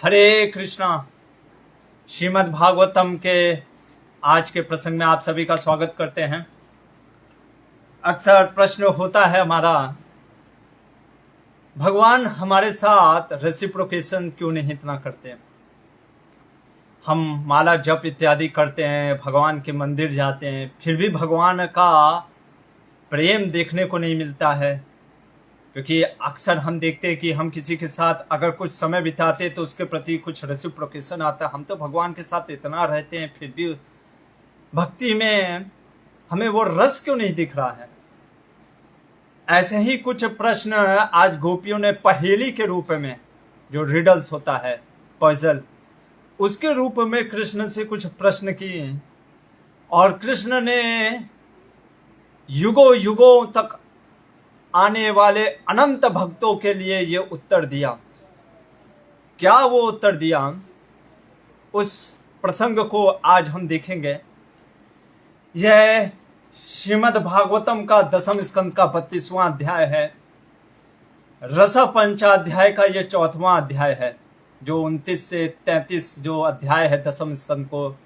हरे कृष्णा। श्रीमद् भागवतम के आज के प्रसंग में आप सभी का स्वागत करते हैं। अक्सर प्रश्न होता है हमारा, भगवान हमारे साथ रेसिप्रोकेशन क्यों नहीं इतना करते। हम माला जप इत्यादि करते हैं, भगवान के मंदिर जाते हैं, फिर भी भगवान का प्रेम देखने को नहीं मिलता है। क्योंकि अक्सर हम देखते हैं कि हम किसी के साथ अगर कुछ समय बिताते तो उसके प्रति कुछ रेसिप्रोकेशन आता है। हम तो भगवान के साथ इतना रहते हैं, फिर भी भक्ति में हमें वो रस क्यों नहीं दिख रहा है। ऐसे ही कुछ प्रश्न आज गोपियों ने पहेली के रूप में, जो रिडल्स होता है, पजल, उसके रूप में कृष्ण से कुछ प्रश्न किए और कृष्ण ने युगों युगों तक आने वाले अनंत भक्तों के लिए ये उत्तर दिया। क्या वो उत्तर दिया, उस प्रसंग को आज हम देखेंगे। यह श्रीमद् भागवतम का 10वें स्कंद का 32वां अध्याय है। रस पंचाध्याय का ये 4वां अध्याय है। जो 29 से 33 जो अध्याय है 10वें स्कंद को,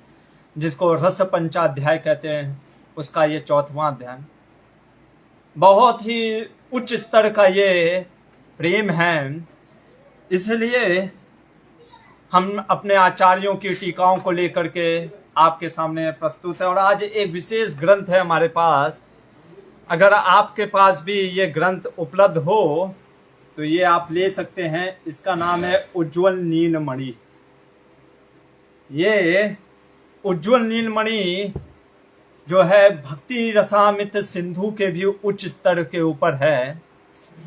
जिसको रस पंचाध्याय कहते हैं, उसका ये 4वां अध्याय। बहुत ही उच्च स्तर का ये प्रेम है। इसलिए हम अपने आचार्यों की टीकाओं को लेकर के आपके सामने प्रस्तुत है। और आज एक विशेष ग्रंथ है हमारे पास। अगर आपके पास भी ये ग्रंथ उपलब्ध हो तो ये आप ले सकते हैं। इसका नाम है उज्ज्वल नीलमणि। ये उज्ज्वल नीलमणि जो है भक्ति रसामृत सिंधु के भी उच्च स्तर के ऊपर है।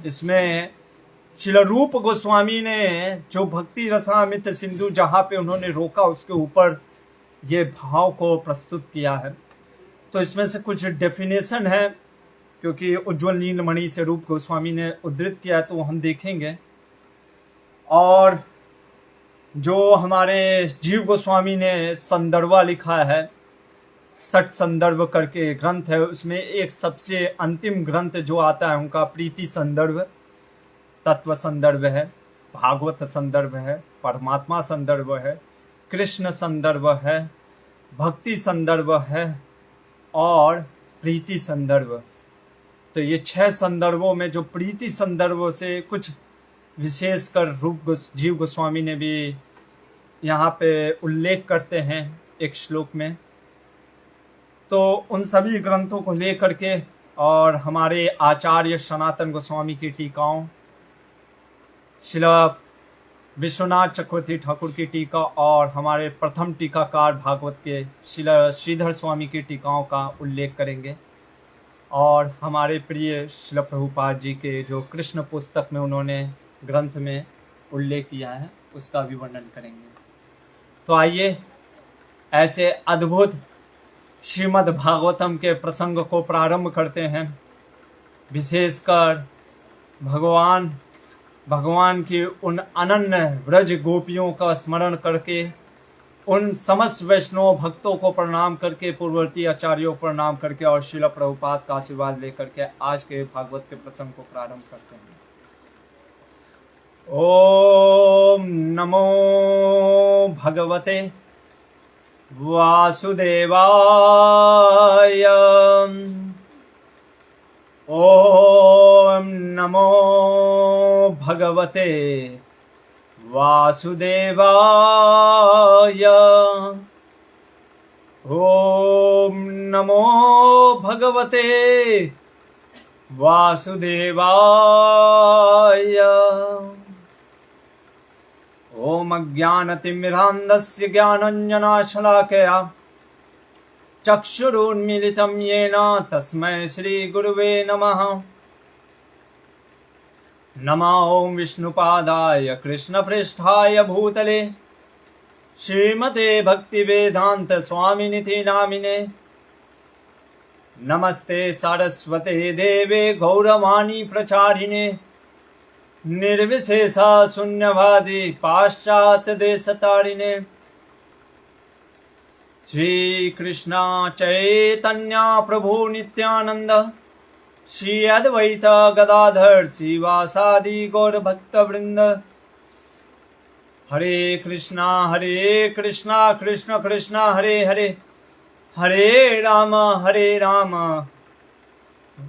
इसमें श्रील रूप गोस्वामी ने जो भक्ति रसामृत सिंधु जहाँ पे उन्होंने रोका, उसके ऊपर ये भाव को प्रस्तुत किया है। तो इसमें से कुछ डेफिनेशन है, क्योंकि उज्ज्वल नीलमणि से रूप गोस्वामी ने उद्धृत किया है, तो हम देखेंगे। और जो हमारे जीव गोस्वामी ने संदर्भा लिखा है, 60 संदर्भ करके ग्रंथ है, उसमें एक सबसे अंतिम ग्रंथ जो आता है उनका प्रीति संदर्भ, तत्व संदर्भ है, भागवत संदर्भ है, परमात्मा संदर्भ है, कृष्ण संदर्भ है, भक्ति संदर्भ है और प्रीति संदर्भ। तो ये 6 संदर्भों में जो प्रीति संदर्भ से कुछ विशेषकर रूप जीव गोस्वामी ने भी यहाँ पे उल्लेख करते हैं एक श्लोक में। तो उन सभी ग्रंथों को लेकर के और हमारे आचार्य सनातन गोस्वामी की टीकाओं, श्रील विश्वनाथ चक्रवर्ती ठाकुर की टीका और हमारे प्रथम टीकाकार भागवत के श्रील श्रीधर स्वामी की टीकाओं का उल्लेख करेंगे। और हमारे प्रिय श्रील प्रभुपाद जी के जो कृष्ण पुस्तक में उन्होंने ग्रंथ में उल्लेख किया है, उसका भी वर्णन करेंगे। तो आइए ऐसे अद्भुत श्रीमद् भागवतम के प्रसंग को प्रारंभ करते हैं। विशेषकर भगवान की उन अनन्य व्रज गोपियों का स्मरण करके, उन समस्त वैष्णव भक्तों को प्रणाम करके, पूर्ववर्ती आचार्यों को प्रणाम करके और श्रील प्रभुपाद का आशीर्वाद लेकर के आज के भागवत के प्रसंग को प्रारंभ करते हैं। ओम नमो भगवते वासुदेवाय। ओम नमो भगवते वासुदेवाय। ओम नमो भगवते वासुदेवाय। ओम अज्ञानतिमिरान्धस्य ज्ञानाञ्जनशलाकया चक्षुरुन्मीलितं येन तस्मै श्रीगुरुवे नमः। नमो ओम विष्णुपादाय कृष्णप्रेष्ठाय भूतले श्रीमते भक्तिवेदांत स्वामिनिति नामिने। नमस्ते सरस्वते देवे गौरवाणी प्रचारिणे निर्विशेषा शून्यवादी पाश्चात्य देशतारिणे। श्री कृष्ण चैतन्य प्रभु नित्यानंद श्री अद्वैत गदाधर श्रीवासादि गौर भक्त वृंद। हरे कृष्णा कृष्ण कृष्ण हरे हरे, हरे राम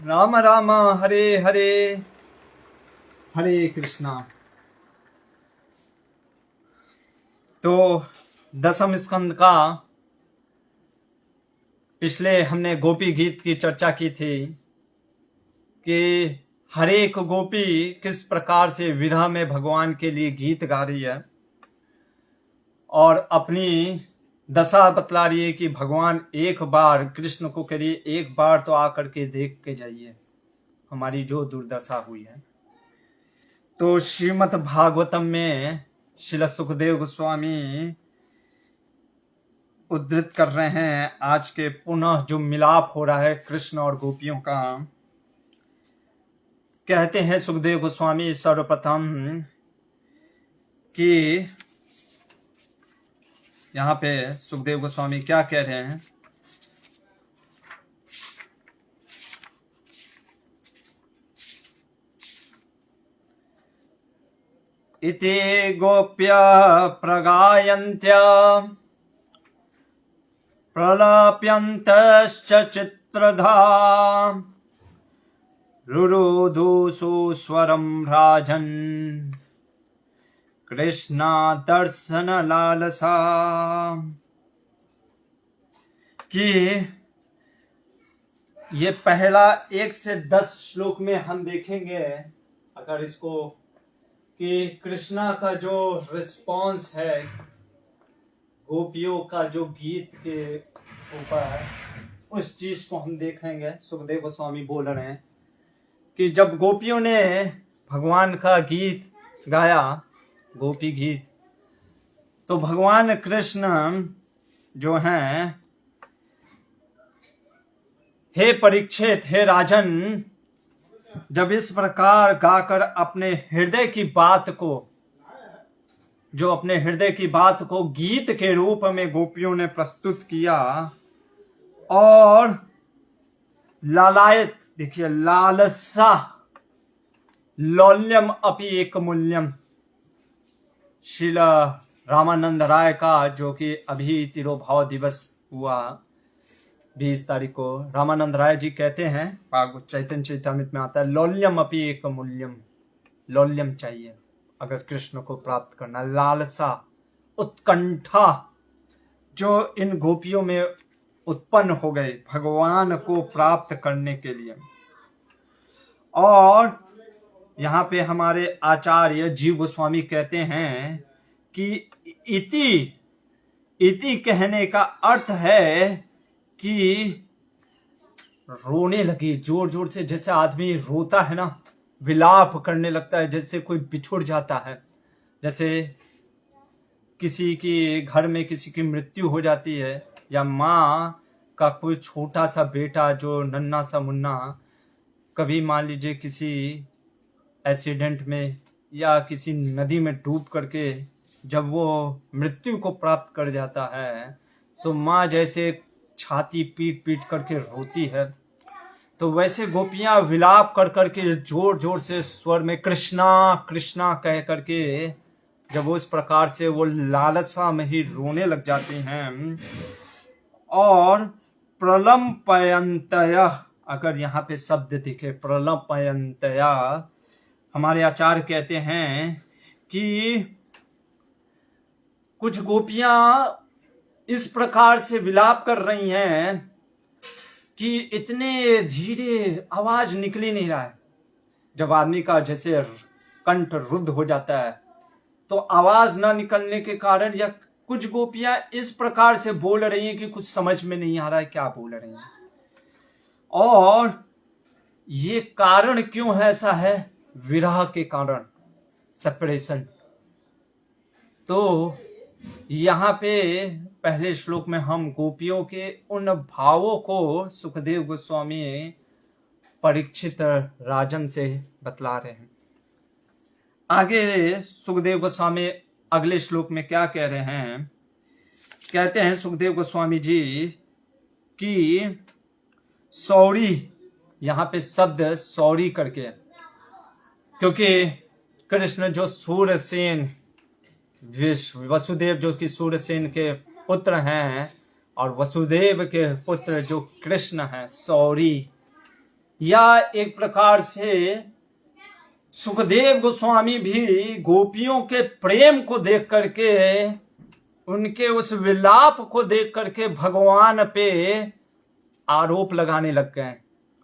राम राम हरे हरे, हरे कृष्णा। तो दसम स्कंद का पिछले हमने गोपी गीत की चर्चा की थी कि हर एक गोपी किस प्रकार से विरह में भगवान के लिए गीत गा रही है और अपनी दशा बतला रही है कि भगवान एक बार कृष्ण को करिए, एक बार तो आकर के देख के जाइए हमारी जो दुर्दशा हुई है। तो श्रीमद् भागवतम में श्रील सुखदेव गोस्वामी उद्धृत कर रहे हैं आज के पुनः जो मिलाप हो रहा है कृष्ण और गोपियों का। कहते हैं सुखदेव गोस्वामी सर्वप्रथम कि यहाँ पे सुखदेव गोस्वामी क्या कह रहे हैं, इति गोप्य प्रगायन्त्य प्रलप्यन्तश्च चित्रधा रुरुधुषु स्वरं राजन् कृष्णा दर्शन लालसा। कि ये पहला 1 से 10 श्लोक में हम देखेंगे अगर इसको कि कृष्णा का जो रिस्पॉन्स है गोपियों का जो गीत के ऊपर, उस चीज को हम देखेंगे। सुखदेव गोस्वामी बोल रहे हैं कि जब गोपियों ने भगवान का गीत गाया, गोपी गीत, तो भगवान कृष्ण जो हैं, हे परीक्षित, हे राजन, जब इस प्रकार गाकर अपने हृदय की बात को, जो अपने हृदय की बात को गीत के रूप में गोपियों ने प्रस्तुत किया और लालायत, देखिए लालसा, लौल्यम अपि एक मूल्यम, श्रील रामानंद राय का जो कि अभी तिरोभाव दिवस हुआ 20 तारीख को, रामानंद राय जी कहते हैं, चैतन्य चरितामृत में आता है, लौल्यम अपि एक मूल्यम, लौल्यम चाहिए अगर कृष्ण को प्राप्त करना, लालसा, उत्कंठा जो इन गोपियों में उत्पन्न हो गए भगवान को प्राप्त करने के लिए। और यहाँ पे हमारे आचार्य जीव गोस्वामी कहते हैं कि इति कहने का अर्थ है कि रोने लगी जोर जोर से, जैसे आदमी रोता है ना, विलाप करने लगता है, जैसे कोई बिछुड़ जाता है, जैसे किसी की घर में किसी की मृत्यु हो जाती है, या माँ का कोई छोटा सा बेटा जो नन्हा सा मुन्ना कभी मान लीजिए किसी एक्सीडेंट में या किसी नदी में डूब करके जब वो मृत्यु को प्राप्त कर जाता है, तो माँ जैसे छाती पीट पीट करके रोती है, तो वैसे गोपियां विलाप कर करके जोर जोर से स्वर में कृष्णा कृष्णा कह करके जब वो इस प्रकार से वो लालसा में ही रोने लग जाते हैं। और प्रलंपयंतया, अगर यहाँ पे शब्द दिखे प्रलंपयंतया, हमारे आचार्य कहते हैं कि कुछ गोपियां इस प्रकार से विलाप कर रही हैं कि इतने धीरे आवाज निकल ही नहीं रहा है। जब आदमी का जैसे कंठ रुद्ध हो जाता है तो आवाज ना निकलने के कारण, या कुछ गोपियां इस प्रकार से बोल रही हैं कि कुछ समझ में नहीं आ रहा है क्या बोल रही हैं। और ये कारण क्यों है ऐसा है? विरह के कारण, सेपरेशन। तो यहाँ पे पहले श्लोक में हम गोपियों के उन भावों को सुखदेव गोस्वामी परीक्षित राजन से बतला रहे हैं। आगे सुखदेव गोस्वामी अगले श्लोक में क्या कह रहे हैं? कहते हैं सुखदेव गोस्वामी जी कि सौरी, यहाँ पे शब्द सौरी करके, क्योंकि कृष्ण जो सूरसेन वसुदेव जो कि सूर्यसेन के पुत्र हैं और वसुदेव के पुत्र जो कृष्ण हैं सौरी, या एक प्रकार से सुखदेव गोस्वामी भी गोपियों के प्रेम को देख करके, उनके उस विलाप को देख करके भगवान पे आरोप लगाने लग गए।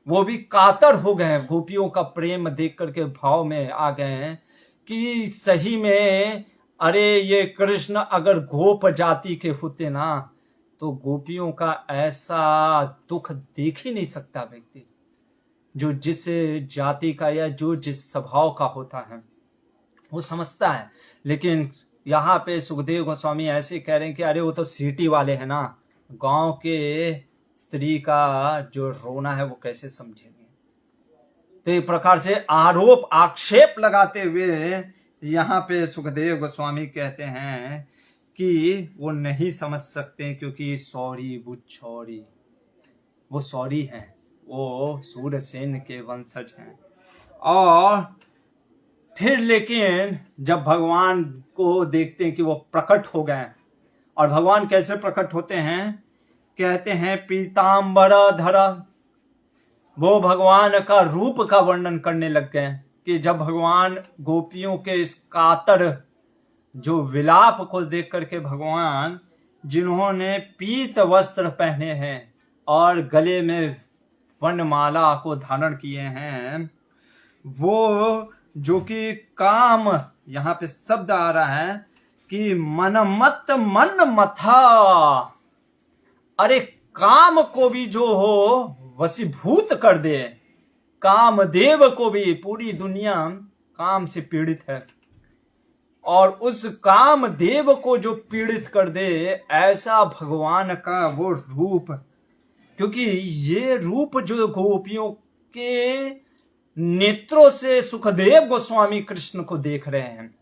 वो भी कातर हो गए, गोपियों का प्रेम देख करके भाव में आ गए हैं कि सही में अरे ये कृष्ण अगर गोप जाति के होते ना तो गोपियों का ऐसा दुख देख ही नहीं सकता व्यक्ति, जो जिस जाति का या जो जिस स्वभाव का होता है वो समझता है। लेकिन यहाँ पे सुखदेव गोस्वामी ऐसे कह रहे हैं कि अरे वो तो सिटी वाले हैं ना, गांव के स्त्री का जो रोना है वो कैसे समझेंगे। तो एक प्रकार से आरोप आक्षेप लगाते हुए यहाँ पे सुखदेव गोस्वामी कहते हैं कि वो नहीं समझ सकते क्योंकि सौरी बुच्छौरी, वो सौरी हैं, वो सूर्यसेन के वंशज हैं। और फिर लेकिन जब भगवान को देखते हैं कि वो प्रकट हो गए, और भगवान कैसे प्रकट होते हैं, कहते हैं पीतांबर धरा, वो भगवान का रूप का वर्णन करने लग गए कि जब भगवान गोपियों के इस कातर जो विलाप को देख करके भगवान जिन्होंने पीत वस्त्र पहने हैं और गले में वनमाला को धारण किए हैं, वो जो कि काम, यहाँ पे शब्द आ रहा है कि मनमत मन मथा, अरे काम को भी जो हो वशीभूत कर दे, कामदेव को भी, पूरी दुनिया काम से पीड़ित है और उस कामदेव को जो पीड़ित कर दे, ऐसा भगवान का वो रूप। क्योंकि ये रूप जो गोपियों के नेत्रों से सुखदेव गोस्वामी कृष्ण को देख रहे हैं,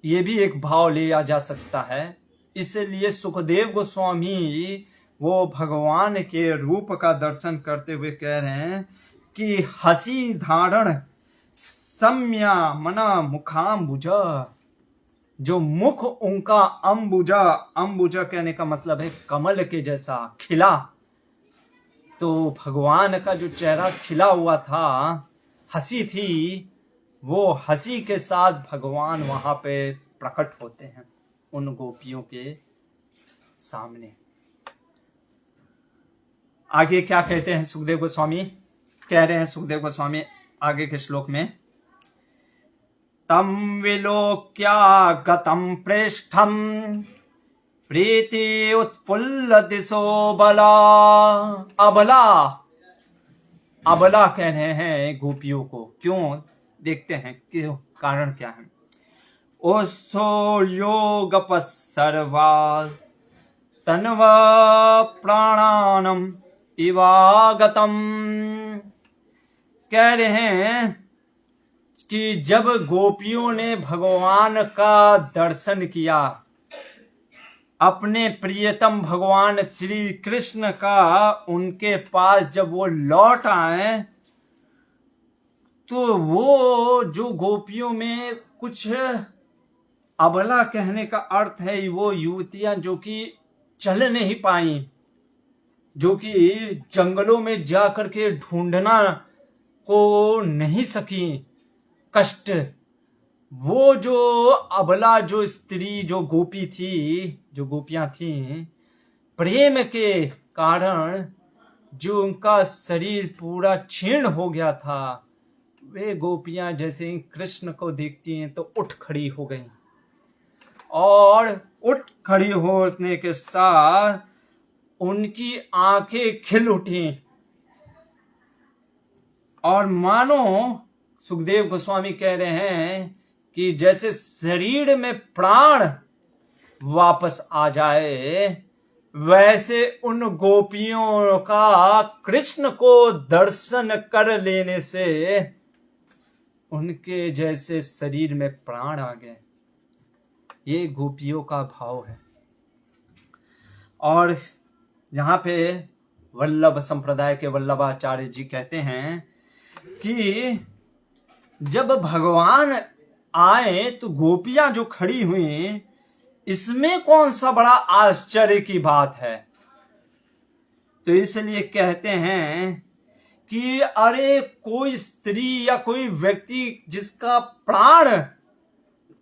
ये भी एक भाव लिया जा सकता है। इसलिए सुखदेव गोस्वामी वो भगवान के रूप का दर्शन करते हुए कह रहे हैं कि हसी धारण सम्या मना मुखाम्बुजा, जो मुख उनका अंबुजा, अंबुजा कहने का मतलब है कमल के जैसा खिला। तो भगवान का जो चेहरा खिला हुआ था, हंसी थी, वो हंसी के साथ भगवान वहां पे प्रकट होते हैं उन गोपियों के सामने। आगे क्या कहते हैं सुखदेव गोस्वामी, कह रहे हैं सुखदेव गोस्वामी आगे के श्लोक में, तम विलोक्या गतम प्रेष्ठम प्रीति उत्फुल्ल दिशो बला। अबला, अबला कह रहे हैं गोपियों को, क्यों देखते हैं क्यों, कारण क्या है। ओसो योग सर्वा तन्वा प्राणानम इवागतम, कह रहे हैं कि जब गोपियों ने भगवान का दर्शन किया, अपने प्रियतम भगवान श्री कृष्ण का उनके पास जब वो लौट आए, तो वो जो गोपियों में कुछ अबला कहने का अर्थ है वो युवतियां जो कि चल नहीं पाई, जो कि जंगलों में जाकर के ढूंढना को नहीं सकी, कष्ट, वो जो अबला जो स्त्री जो गोपी थी, जो गोपियां थी, प्रेम के कारण जो उनका शरीर पूरा क्षीण हो गया था, वे गोपियां जैसे ही कृष्ण को देखती हैं तो उठ खड़ी हो गईं, और उठ खड़ी होने के साथ उनकी आंखें खिल उठी, और मानो सुखदेव गोस्वामी कह रहे हैं कि जैसे शरीर में प्राण वापस आ जाए, वैसे उन गोपियों का कृष्ण को दर्शन कर लेने से उनके जैसे शरीर में प्राण आ गए। ये गोपियों का भाव है। और यहाँ पे वल्लभ संप्रदाय के वल्लभाचार्य जी कहते हैं कि जब भगवान आए तो गोपियां जो खड़ी हुई, इसमें कौन सा बड़ा आश्चर्य की बात है। तो इसलिए कहते हैं कि अरे कोई स्त्री या कोई व्यक्ति जिसका प्राण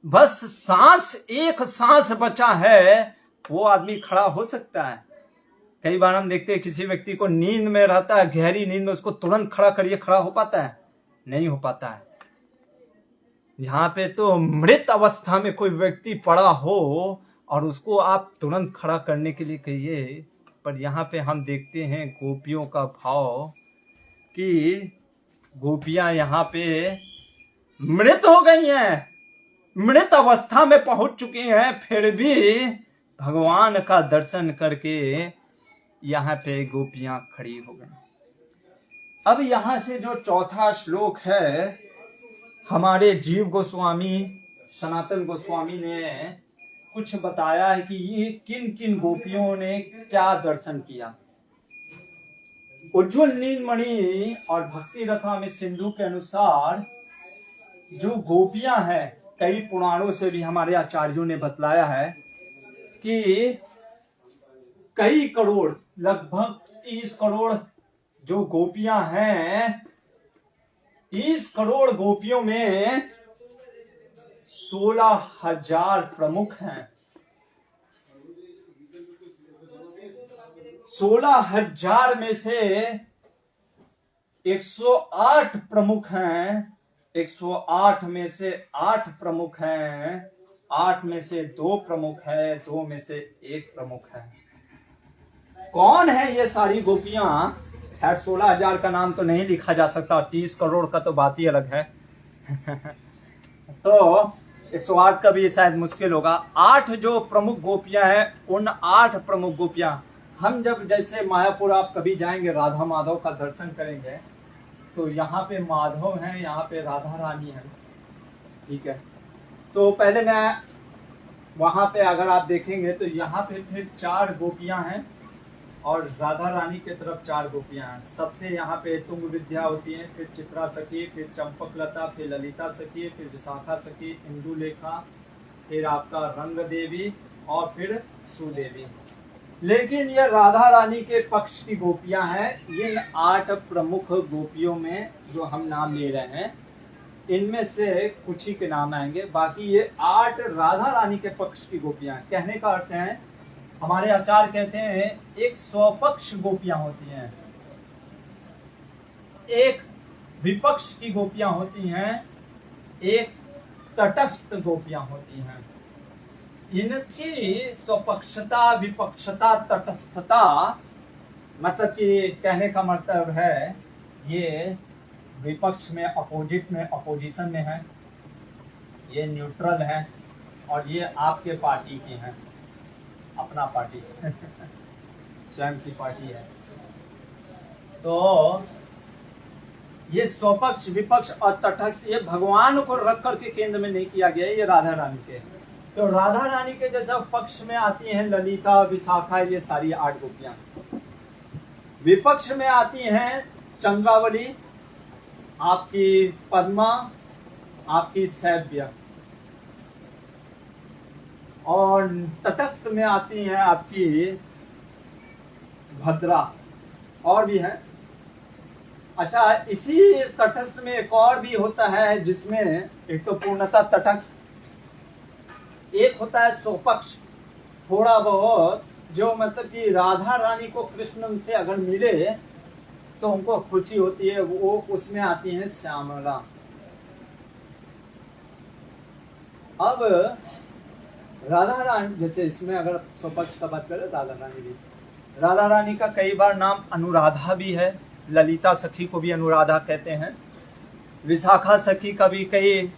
बस एक सांस बचा है, वो आदमी खड़ा हो सकता है। कई बार हम देखते हैं किसी व्यक्ति को नींद में रहता है, गहरी नींद में, उसको तुरंत खड़ा करिए, खड़ा हो पाता है? नहीं हो पाता है। यहाँ पे तो मृत अवस्था में कोई व्यक्ति पड़ा हो और उसको आप तुरंत खड़ा करने के लिए कहिए, पर यहाँ पे हम देखते हैं गोपियों का भाव कि गोपियां यहाँ पे मृत हो गई हैं, मृत अवस्था में पहुंच चुकी हैं, फिर भी भगवान का दर्शन करके यहाँ पे गोपियां खड़ी हो गई। अब यहाँ से जो चौथा श्लोक है, हमारे जीव गोस्वामी, सनातन गोस्वामी ने कुछ बताया है कि ये किन किन गोपियों ने क्या दर्शन किया। उज्ज्वल नीलमणि और भक्ति रसामृत सिंधु के अनुसार जो गोपियां हैं, कई पुराणों से भी हमारे आचार्यों ने बतलाया है कि कई करोड़, लगभग 30 करोड़ जो गोपियां हैं, 30 करोड़ गोपियों में 16,000 प्रमुख हैं। 16,000 में से 108 प्रमुख हैं, 108 में से 8 प्रमुख हैं, 8 में से 2 प्रमुख है, 2 में से 1 प्रमुख है। कौन है ये सारी गोपियां? खैर 16,000 का नाम तो नहीं लिखा जा सकता, 30 करोड़ का तो बात ही अलग है। तो 108 का भी शायद मुश्किल होगा। 8 जो प्रमुख गोपियां हैं, उन 8 प्रमुख गोपियां, हम जब जैसे मायापुर आप कभी जाएंगे, राधा माधव का दर्शन करेंगे, तो यहाँ पे माधव हैं, यहाँ पे राधा रानी है, ठीक है। तो पहले मैं वहां पे अगर आप देखेंगे तो यहाँ पे फिर 4 गोपियां हैं और राधा रानी के तरफ 4 गोपियां हैं। सबसे यहाँ पे तुंग विद्या होती है, फिर चित्रा सखी, फिर चंपकलता, फिर ललिता सखी, फिर विशाखा सखी, इंदुलेखा, फिर आपका रंग देवी और फिर सुदेवी। लेकिन ये राधा रानी के पक्ष की गोपियां हैं। ये 8 प्रमुख गोपियों में जो हम नाम ले रहे हैं, इनमें से कुछ ही के नाम आएंगे, बाकी ये 8 राधा रानी के पक्ष की गोपियां हैं। कहने का अर्थ है, हमारे आचार्य कहते हैं, एक स्वपक्ष गोपियां होती हैं, एक विपक्ष की गोपियां होती हैं, एक तटस्थ गोपियां होती हैं। इनकी स्वपक्षता, विपक्षता, तटस्थता, मतलब कि कहने का मतलब है ये विपक्ष में, अपोजिट में, अपोजिशन में है, ये न्यूट्रल है, और ये आपके पार्टी की है, अपना पार्टी स्वयं की पार्टी है। तो ये स्वपक्ष, विपक्ष और तटस्थ, ये भगवान को रख करके केंद्र में नहीं किया गया, ये राधा रानी के। तो राधा रानी के जैसा पक्ष में आती हैं ललिता, विशाखा, ये सारी 8 गोपियां। विपक्ष में आती हैं चंद्रावली, आपकी पद्मा, आपकी सैव्य, और तटस्थ में आती हैं आपकी भद्रा, और भी है। अच्छा, इसी तटस्थ में एक और भी होता है, जिसमें एक तो पूर्णतः तटस्थ, एक होता है स्वपक्ष, थोड़ा बहुत जो मतलब कि राधा रानी को कृष्ण से अगर मिले तो उनको खुशी होती है, वो उसमें आती है श्यामला। अब राधा रानी, जैसे इसमें अगर स्वपक्ष का बात करें, राधा रानी भी, राधा रानी का कई बार नाम अनुराधा भी है, ललिता सखी को भी अनुराधा कहते हैं, विशाखा सखी का भी कई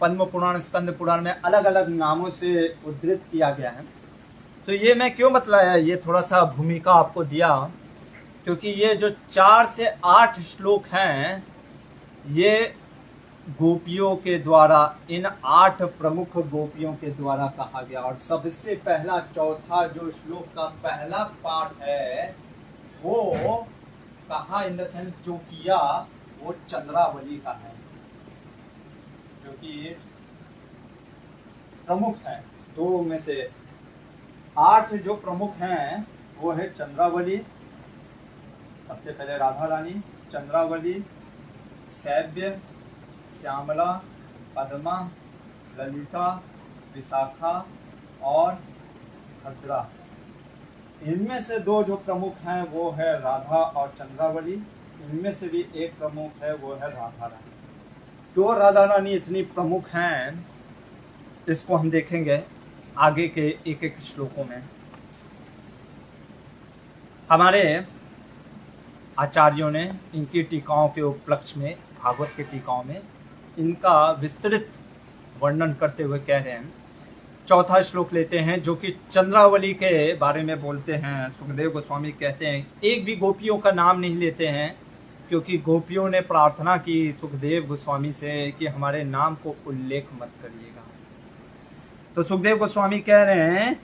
पद्म पुराण, स्कंद पुराण में अलग अलग नामों से उद्धृत किया गया है। तो ये मैं क्यों बतलाया, ये थोड़ा सा भूमिका आपको दिया, क्योंकि ये जो 4 से 8 श्लोक हैं, ये गोपियों के द्वारा, इन 8 प्रमुख गोपियों के द्वारा कहा गया। और सबसे पहला, चौथा जो श्लोक का पहला पाठ है, वो कहा इन द सेंस जो किया, वो चंद्रावली का है, जो कि प्रमुख हैं, दो में से 8 जो प्रमुख हैं वो है चंद्रावली, सबसे पहले राधा रानी, चंद्रावली, सैव्य, श्यामला, पद्मा, ललिता, विशाखा और भद्रा। इनमें से 2 जो प्रमुख हैं वो है राधा और चंद्रावली। इनमें से भी एक प्रमुख है वो है राधा रानी। क्यों राधा रानी इतनी प्रमुख हैं इसको हम देखेंगे आगे के एक एक श्लोकों में। हमारे आचार्यों ने इनकी टीकाओं के उपलक्ष्य में, भागवत के टीकाओं में इनका विस्तृत वर्णन करते हुए कह रहे हैं। चौथा श्लोक लेते हैं जो कि चंद्रावली के बारे में बोलते हैं। सुखदेव गोस्वामी कहते हैं, एक भी गोपियों का नाम नहीं लेते हैं क्योंकि गोपियों ने प्रार्थना की सुखदेव गोस्वामी से कि हमारे नाम को उल्लेख मत करिएगा। तो सुखदेव गोस्वामी कह रहे हैं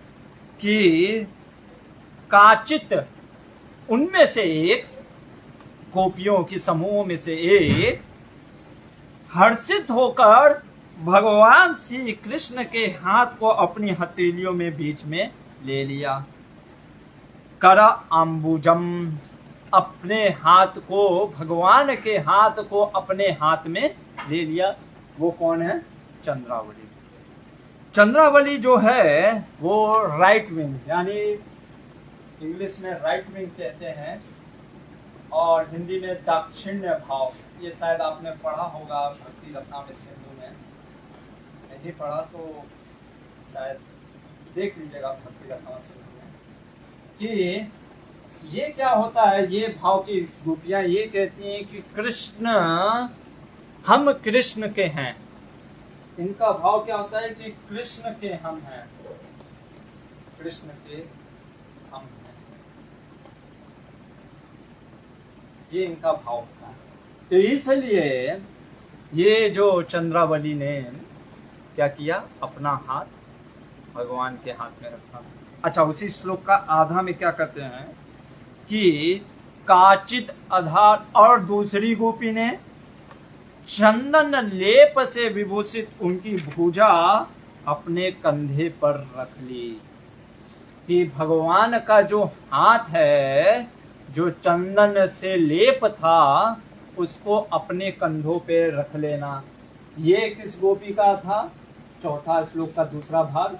कि काचित उनमें से एक, गोपियों की समूह में से एक हर्षित होकर भगवान श्री कृष्ण के हाथ को अपनी हथेलियों में बीच में ले लिया। कर अंबुजम, अपने हाथ को, भगवान के हाथ को अपने हाथ में ले लिया। वो कौन है? चंद्रावली। चंद्रावली जो है वो राइट विंग, यानी इंग्लिश में राइट विंग कहते हैं और हिंदी में दाक्षिण्य भाव। ये शायद आपने पढ़ा होगा भक्ति रसामृत सिंधु में, नहीं पढ़ा तो शायद देख लीजिएगा भक्ति रसामृत सिंधु में कि ये क्या होता है। ये भाव की गोपियां ये कहती हैं कि कृष्ण, हम कृष्ण के हैं। इनका भाव क्या होता है कि कृष्ण के हम हैं, कृष्ण के हम हैं, ये इनका भाव होता है। तो इसलिए ये जो चंद्रावली ने क्या किया, अपना हाथ भगवान के हाथ में रखा। अच्छा, उसी श्लोक का आधा में क्या कहते हैं कि काचित आधार, और दूसरी गोपी ने चंदन लेप से विभूषित उनकी भुजा अपने कंधे पर रख ली। कि भगवान का जो हाथ है, जो चंदन से लेप था, उसको अपने कंधों पे रख लेना। ये किस गोपी का था? चौथा श्लोक का दूसरा भाग।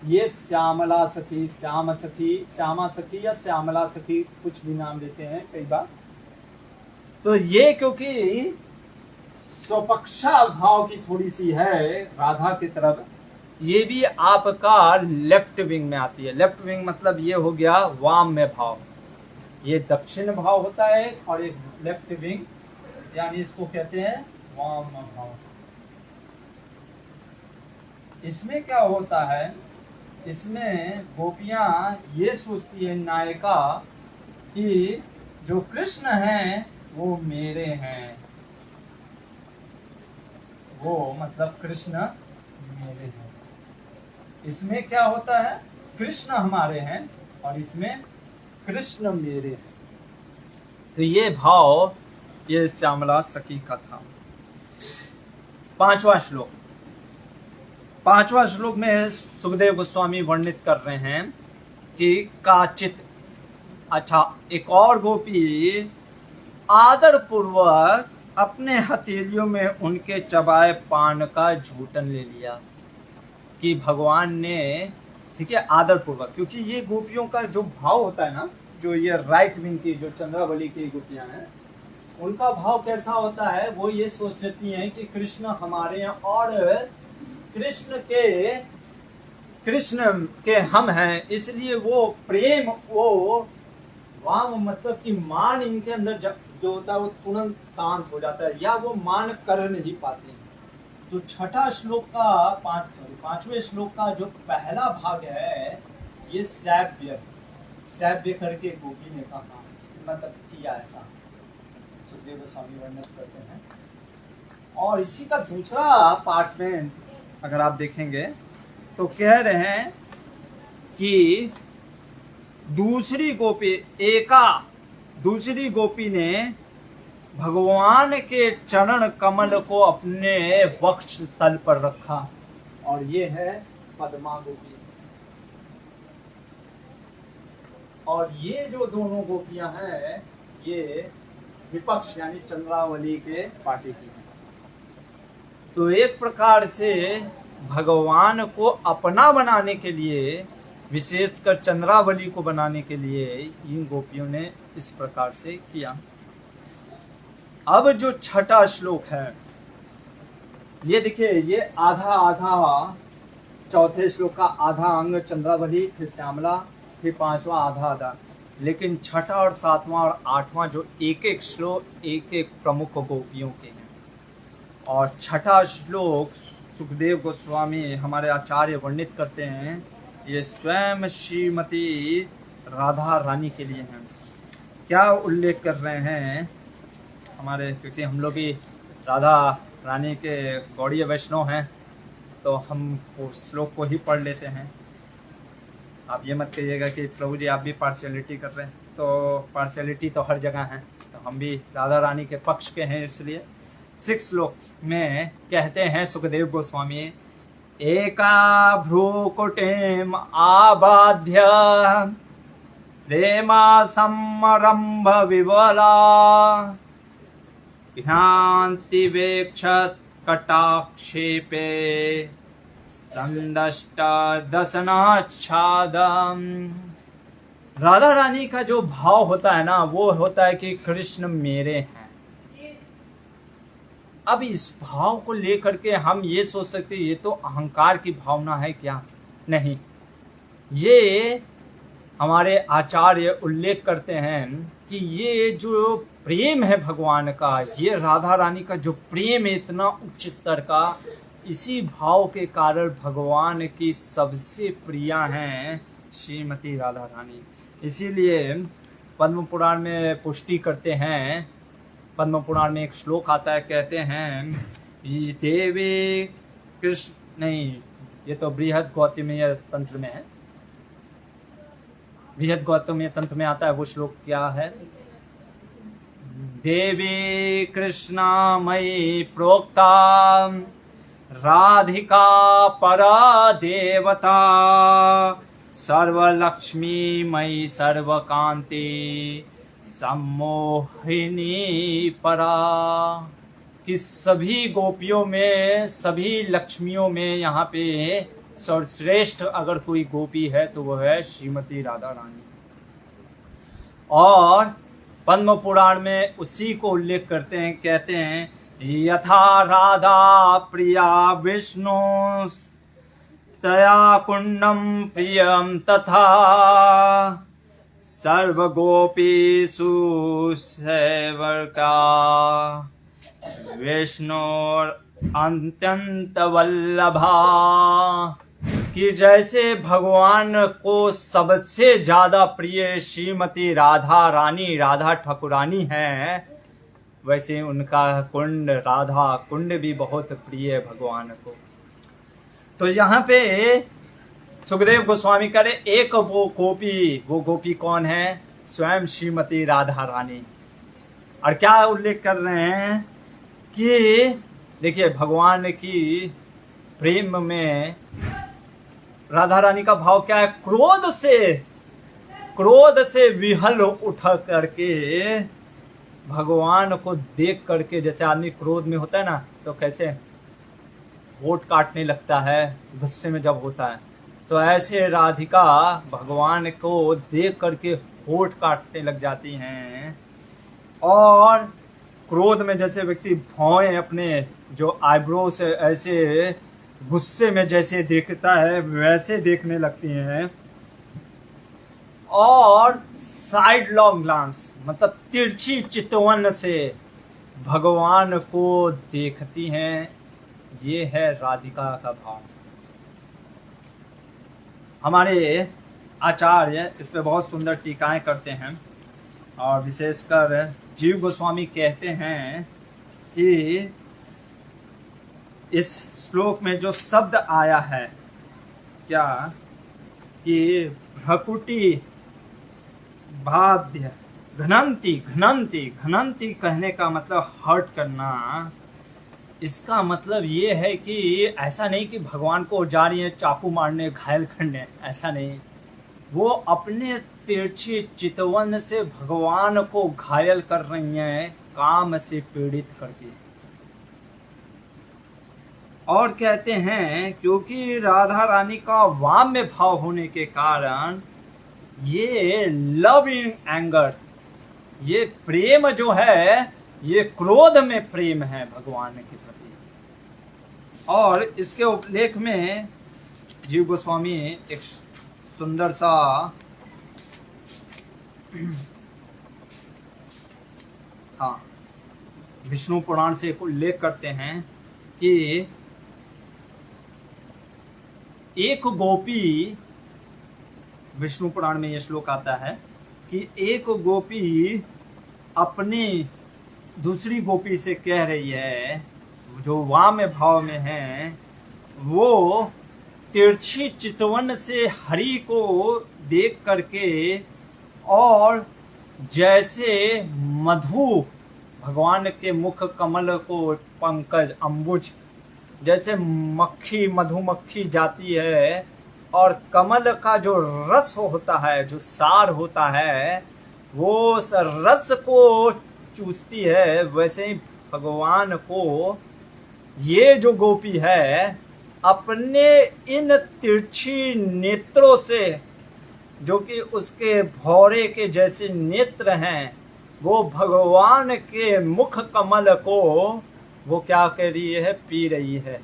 ये श्यामला सखी, श्याम सखी, श्यामा सखी या श्यामला सखी, कुछ भी नाम देते हैं कई बार। तो ये क्योंकि स्वपक्षा भाव की थोड़ी सी है राधा की तरफ, ये भी आपका लेफ्ट विंग में आती है। लेफ्ट विंग मतलब ये हो गया वाम में भाव, ये दक्षिण भाव होता है, और एक लेफ्ट विंग यानी इसको कहते हैं वाम भाव। इसमें क्या होता है, इसमें गोपियां ये सोचती है नायिका कि जो कृष्ण हैं वो मेरे हैं, वो मतलब कृष्ण मेरे हैं। इसमें क्या होता है, कृष्ण हमारे हैं और इसमें कृष्ण मेरे हैं। तो ये भाव ये श्यामला सखी का था। पांचवा श्लोक, पांचवा श्लोक में सुखदेव गोस्वामी वर्णित कर रहे हैं कि काचित, अच्छा, एक और गोपी आदर पूर्वक अपने हथेलियों में उनके चबाए पान का झूठन ले लिया। कि भगवान ने, ठीक है, आदर पूर्वक, क्योंकि ये गोपियों का जो भाव होता है ना, जो ये राइट विंग की जो चंद्रावली की गोपियां हैं, उनका भाव कैसा होता है, वो ये सोचती हैं कि कृष्ण हमारे हैं और कृष्ण के हम हैं। इसलिए वो प्रेम, वो वाम मतलब कि मान इनके अंदर जो होता है वो तुरंत शांत हो जाता है, या वो मान कर नहीं पाते हैं। तो छठा श्लोक का पांचवें श्लोक का जो पहला भाग है, ये सैव्य करके गोपी ने कहा, मतलब किया ऐसा सुखदेव गोस्वामी वर्णन करते हैं। और इसी का दूसरा पार्ट में अगर आप देखेंगे तो कह रहे हैं कि दूसरी गोपी ने भगवान के चरण कमल को अपने वक्ष स्थल पर रखा, और ये है पद्मा गोपी। और ये जो दोनों गोपियां हैं ये विपक्ष यानी चंद्रावली के पार्टी की हैं। तो एक प्रकार से भगवान को अपना बनाने के लिए, विशेषकर चंद्रावली को बनाने के लिए इन गोपियों ने इस प्रकार से किया। अब जो छठा श्लोक है ये देखिए, ये आधा आधा, चौथे श्लोक का आधा अंग चंद्रावली, फिर श्यामला, फिर पांचवा आधा आधा, लेकिन छठा और सातवां और आठवां जो एक एक श्लोक एक एक प्रमुख गोपियों के हैं। और छठा श्लोक सुखदेव गोस्वामी हमारे आचार्य वर्णित करते हैं, ये स्वयं श्रीमती राधा रानी के लिए हैं। क्या उल्लेख कर रहे हैं हमारे, क्योंकि हम लोग भी राधा रानी के गौड़ीय वैष्णव हैं तो हम उस श्लोक को ही पढ़ लेते हैं। आप ये मत कहिएगा कि प्रभु जी आप भी पार्शियलिटी कर रहे हैं, तो पार्शियलिटी तो हर जगह है, तो हम भी राधा रानी के पक्ष के हैं। इसलिए 6 श्लोक में कहते हैं सुखदेव गोस्वामी, एका भ्रूकुटिम आबाध्य प्रेमा समरंभ विवला ध्यान्ति वेक्षत कटाक्षेपे संदष्ट दशनाच्छादम। राधा रानी का जो भाव होता है ना, वो होता है कि कृष्ण मेरे हैं। अब इस भाव को लेकर के हम ये सोच सकते हैं ये तो अहंकार की भावना है क्या? नहीं, ये हमारे आचार्य उल्लेख करते हैं कि ये जो प्रेम है भगवान का, ये राधा रानी का जो प्रेम है इतना उच्च स्तर का, इसी भाव के कारण भगवान की सबसे प्रिया हैं श्रीमती राधा रानी। इसीलिए पद्म पुराण में पुष्टि करते हैं, पद्म पुराण में एक श्लोक आता है, कहते हैं देवी कृष्ण, नहीं ये तो बृहद गौतमीय तंत्र में है, बृहद गौतमीय तंत्र में आता है। वो श्लोक क्या है? देवी कृष्णा मयि प्रोक्ता राधिका परा देवता सर्वलक्ष्मी मयि सर्वकांति सम्मोहिनी परा। कि सभी गोपियों में, सभी लक्ष्मियों में यहाँ पे सर्वश्रेष्ठ अगर कोई गोपी है तो वह है श्रीमती राधा रानी। और पद्म पुराण में उसी को उल्लेख करते हैं, कहते हैं यथा राधा प्रिया विष्णु तया कुंडम प्रियम तथा सर्वगोपीषु सेवका विष्णुर अत्यंत वल्लभा। कि जैसे भगवान को सबसे ज्यादा प्रिय श्रीमती राधा रानी, राधा ठाकुरानी है, वैसे उनका कुंड, राधा कुंड भी बहुत प्रिय है भगवान को। तो यहाँ पे सुखदेव गोस्वामी करे एक वो गोपी कौन है? स्वयं श्रीमती राधा रानी। और क्या उल्लेख कर रहे हैं कि देखिए भगवान की प्रेम में राधा रानी का भाव क्या है? क्रोध से विहल उठ करके भगवान को देख करके, जैसे आदमी क्रोध में होता है ना तो कैसे होठ काटने लगता है गुस्से में जब होता है, तो ऐसे राधिका भगवान को देख करके होठ काटने लग जाती हैं। और क्रोध में जैसे व्यक्ति भौएं अपने जो आईब्रो से ऐसे गुस्से में जैसे देखता है वैसे देखने लगती हैं। और साइड लॉन्ग ग्लांस मतलब तिरछी चितवन से भगवान को देखती हैं। ये है राधिका का भाव। हमारे आचार्य इस पे बहुत सुंदर टीकाएं करते हैं और विशेषकर जीव गोस्वामी कहते हैं कि इस श्लोक में जो शब्द आया है क्या कि भकुटी बाध्य घनंती कहने का मतलब हर्ट करना, इसका मतलब ये है कि ऐसा नहीं कि भगवान को जा रही है चाकू मारने, घायल करने, ऐसा नहीं। वो अपने तिरछी चितवन से भगवान को घायल कर रही हैं, काम से पीड़ित करके। और कहते हैं क्योंकि राधा रानी का वाम्य भाव होने के कारण ये लव इन एंगर, ये प्रेम जो है ये क्रोध में प्रेम है भगवान के प्रति। और इसके उपलेख में जीव गोस्वामी एक सुंदर सा हाँ विष्णु पुराण से एक उल्लेख करते हैं कि एक गोपी, विष्णु पुराण में यह श्लोक आता है कि एक गोपी अपनी दूसरी गोपी से कह रही है, जो वाम्य भाव में है, वो तिरछी चितवन से हरि को देख करके और जैसे मधु भगवान के मुख कमल को पंकज अम्बुज, जैसे मक्खी मधुमक्खी जाती है और कमल का जो रस होता है, जो सार होता है, वो उस रस को चूसती है, वैसे ही भगवान को ये जो गोपी है अपने इन तिरछी नेत्रों से, जो कि उसके भौरे के जैसे नेत्र हैं, वो भगवान के मुख कमल को वो क्या कर रही है, पी रही है।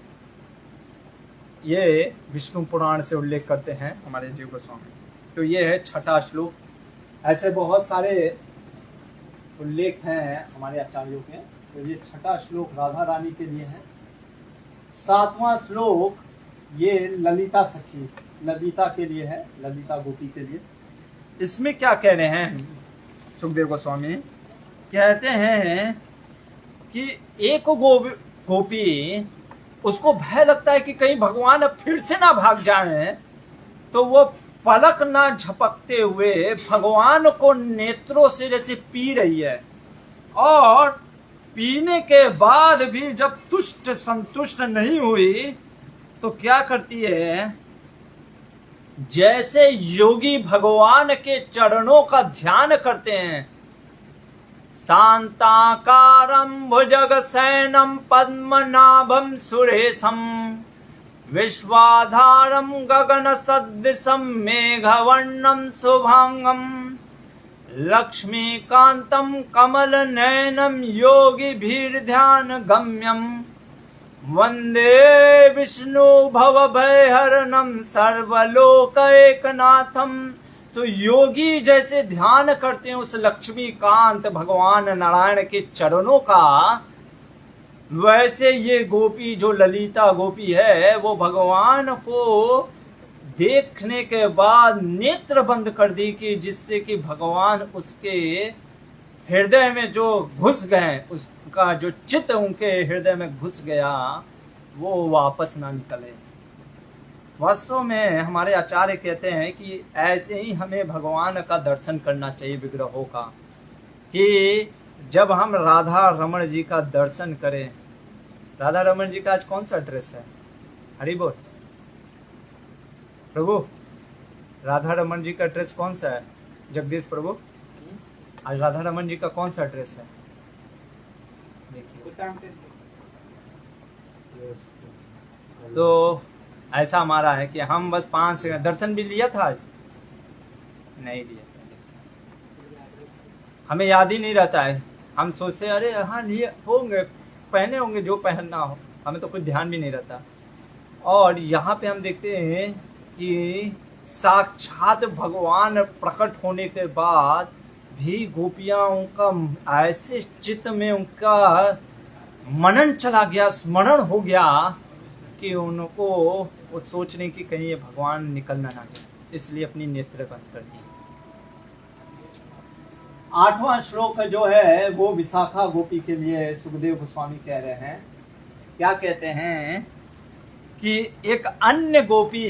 ये विष्णु पुराण से उल्लेख करते हैं हमारे जीव गोस्वामी। तो ये है छठा श्लोक। ऐसे बहुत सारे उल्लेख हैं हमारे आचार्यों के। तो ये छठा श्लोक राधा रानी के लिए है। सातवां श्लोक ये ललिता सखी, ललिता के लिए है, ललिता गोपी के लिए। इसमें क्या कह रहे हैं सुखदेव गोस्वामी? कहते हैं कि एक गोपी, उसको भय लगता है कि कहीं भगवान अब फिर से ना भाग जाएं, तो वो पलक ना झपकते हुए भगवान को नेत्रों से जैसे पी रही है। और पीने के बाद भी जब तुष्ट संतुष्ट नहीं हुई तो क्या करती है, जैसे योगी भगवान के चरणों का ध्यान करते हैं, शांताकारं भुजगशयनं पद्मनाभं सुरेशं विश्वाधारं गगनसदृशं मेघवर्णं शुभांगं लक्ष्मीकान्तं कमलनयनं योगिभिर्ध्यानगम्यं वन्दे विष्णु भवभयहरणं सर्वलोकैकनाथं। तो योगी जैसे ध्यान करते हैं उस लक्ष्मीकांत भगवान नारायण के चरणों का, वैसे ये गोपी जो ललिता गोपी है वो भगवान को देखने के बाद नेत्र बंद कर दी कि जिससे कि भगवान उसके हृदय में जो घुस गए, उसका जो चित्त उनके हृदय में घुस गया वो वापस ना निकले। वास्तव में हमारे आचार्य कहते हैं कि ऐसे ही हमें भगवान का दर्शन करना चाहिए विग्रहों का, कि जब हम राधा रमण जी का दर्शन करें। राधा रमण जी का आज कौन सा ड्रेस है? हरि बोल प्रभु, राधा रमण जी का ड्रेस कौन सा है? जगदीश प्रभु, आज राधा रमण जी का कौन सा ड्रेस है? देखिए, तो ऐसा हमारा है कि हम बस 5 दर्शन भी लिया था, आज नहीं लिया, हमें याद ही नहीं रहता है। हम सोचते हैं अरे हाँ लिए होंगे, पहने होंगे, जो पहनना हो, हमें तो कुछ ध्यान भी नहीं रहता। और यहाँ पे हम देखते हैं कि साक्षात भगवान प्रकट होने के बाद भी गोपियाँ उनका ऐसे चित्त में उनका मनन चला गया, स्मरण हो गया कि उनको वो सोच रहे कि कहीं ये भगवान निकलना ना जाए, इसलिए अपनी नेत्र बंद कर दी। 8वां श्लोक जो है वो विशाखा गोपी के लिए सुखदेव गोस्वामी कह रहे हैं। क्या कहते हैं कि एक अन्य गोपी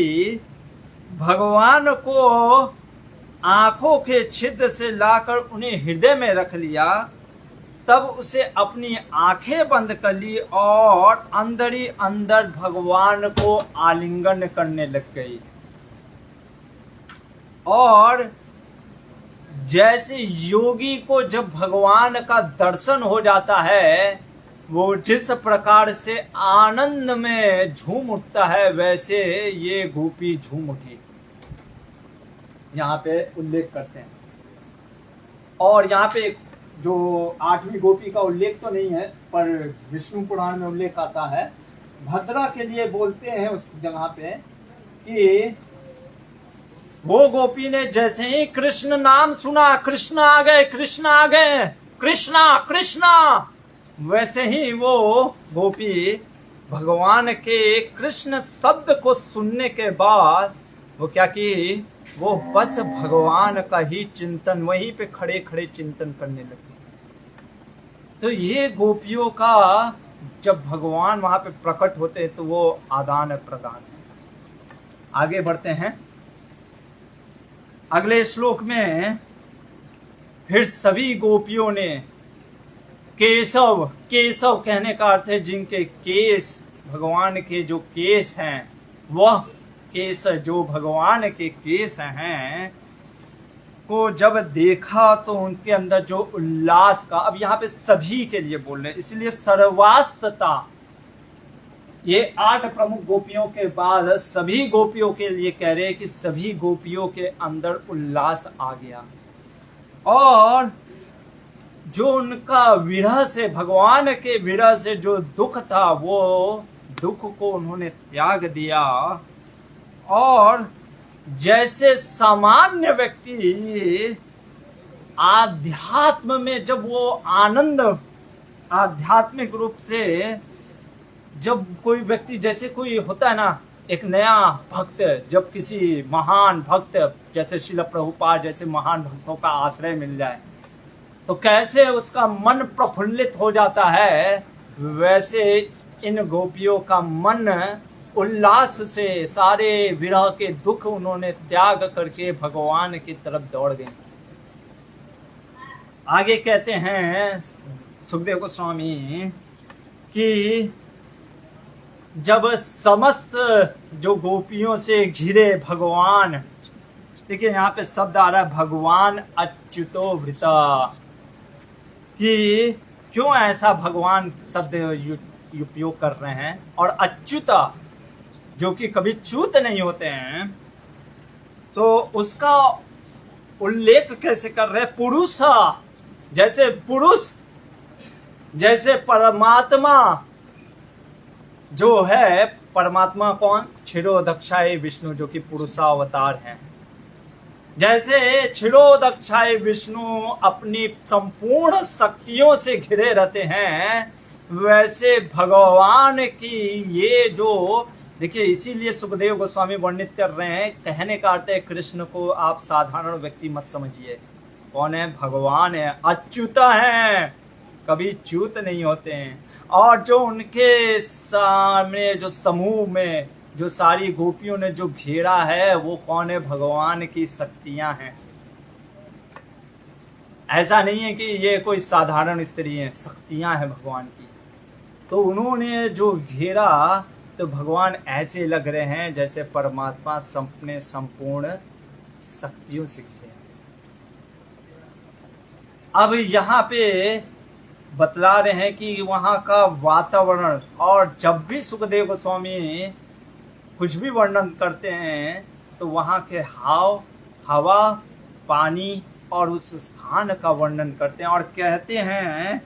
भगवान को आंखों के छिद्र से लाकर उन्हें हृदय में रख लिया, तब उसे अपनी आंखें बंद कर ली और अंदर ही अंदर भगवान को आलिंगन करने लग गई। और जैसे योगी को जब भगवान का दर्शन हो जाता है, वो जिस प्रकार से आनंद में झूम उठता है, वैसे ये गोपी झूम उठी, यहाँ पे उल्लेख करते हैं। और यहाँ पे जो 8वीं गोपी का उल्लेख तो नहीं है, पर विष्णु पुराण में उल्लेख आता है। भद्रा के लिए बोलते हैं उस जगह पे कि वो गोपी ने जैसे ही कृष्ण नाम सुना, कृष्ण आ गए, कृष्ण आ गए, कृष्णा कृष्णा, वैसे ही वो गोपी भगवान के कृष्ण शब्द को सुनने के बाद वो क्या की, वो बस भगवान का ही चिंतन, वहीं पे खड़े खड़े चिंतन करने लगी। तो ये गोपियों का जब भगवान वहां पे प्रकट होते हैं तो वो आदान प्रदान है। आगे बढ़ते हैं। अगले श्लोक में फिर सभी गोपियों ने केशव, केशव कहने का अर्थ है जिनके केस, भगवान के जो केस हैं, वह केस जो भगवान के केस हैं को जब देखा तो उनके अंदर जो उल्लास का, अब यहाँ पे सभी के लिए बोल रहे हैं इसलिए सर्वास्तता, ये 8 प्रमुख गोपियों के बाद सभी गोपियों के लिए कह रहे हैं कि सभी गोपियों के अंदर उल्लास आ गया। और जो उनका विरह से, भगवान के विरह से जो दुख था, वो दुख को उन्होंने त्याग दिया। और जैसे सामान्य व्यक्ति आध्यात्म में जब वो आनंद, आध्यात्मिक रूप से जब कोई व्यक्ति, जैसे कोई होता है ना एक नया भक्त, जब किसी महान भक्त जैसे श्रील प्रभुपाद जैसे महान भक्तों का आश्रय मिल जाए तो कैसे उसका मन प्रफुल्लित हो जाता है, वैसे इन गोपियों का मन उल्लास से, सारे विरह के दुख उन्होंने त्याग करके भगवान की तरफ दौड़ गए। आगे कहते हैं सुखदेव गोस्वामी कि जब समस्त जो गोपियों से घिरे भगवान, देखिए यहाँ पे शब्द आ रहा है भगवान अच्युतो भृता, कि क्यों ऐसा भगवान शब्द उपयोग कर रहे हैं। और अच्युता जो कि कभी च्युत नहीं होते हैं, तो उसका उल्लेख कैसे कर रहे हैं, पुरुषा, जैसे पुरुष, जैसे परमात्मा जो है, परमात्मा कौन, क्षीरोदक्षाय विष्णु जो कि पुरुषावतार हैं, जैसे क्षीरोदक्षाय विष्णु अपनी संपूर्ण शक्तियों से घिरे रहते हैं, वैसे भगवान की ये जो, देखिए इसीलिए सुखदेव गोस्वामी वर्णित कर रहे हैं, कहने का अर्थ है कृष्ण को आप साधारण व्यक्ति मत समझिए, कौन है, भगवान है, अच्युत है, कभी च्युत नहीं होते हैं। और जो उनके सामने जो समूह में जो सारी गोपियों ने जो घेरा है, वो कौन है, भगवान की शक्तियां हैं। ऐसा नहीं है कि ये कोई साधारण स्त्री है, शक्तियां हैं भगवान की। तो उन्होंने जो घेरा, तो भगवान ऐसे लग रहे हैं जैसे परमात्मा अपने संपूर्ण शक्तियों से घिरे। अब यहाँ पे बतला रहे हैं कि वहाँ का वातावरण, और जब भी सुखदेव गोस्वामी कुछ भी वर्णन करते हैं तो वहाँ के हवा, पानी और उस स्थान का वर्णन करते हैं। और कहते हैं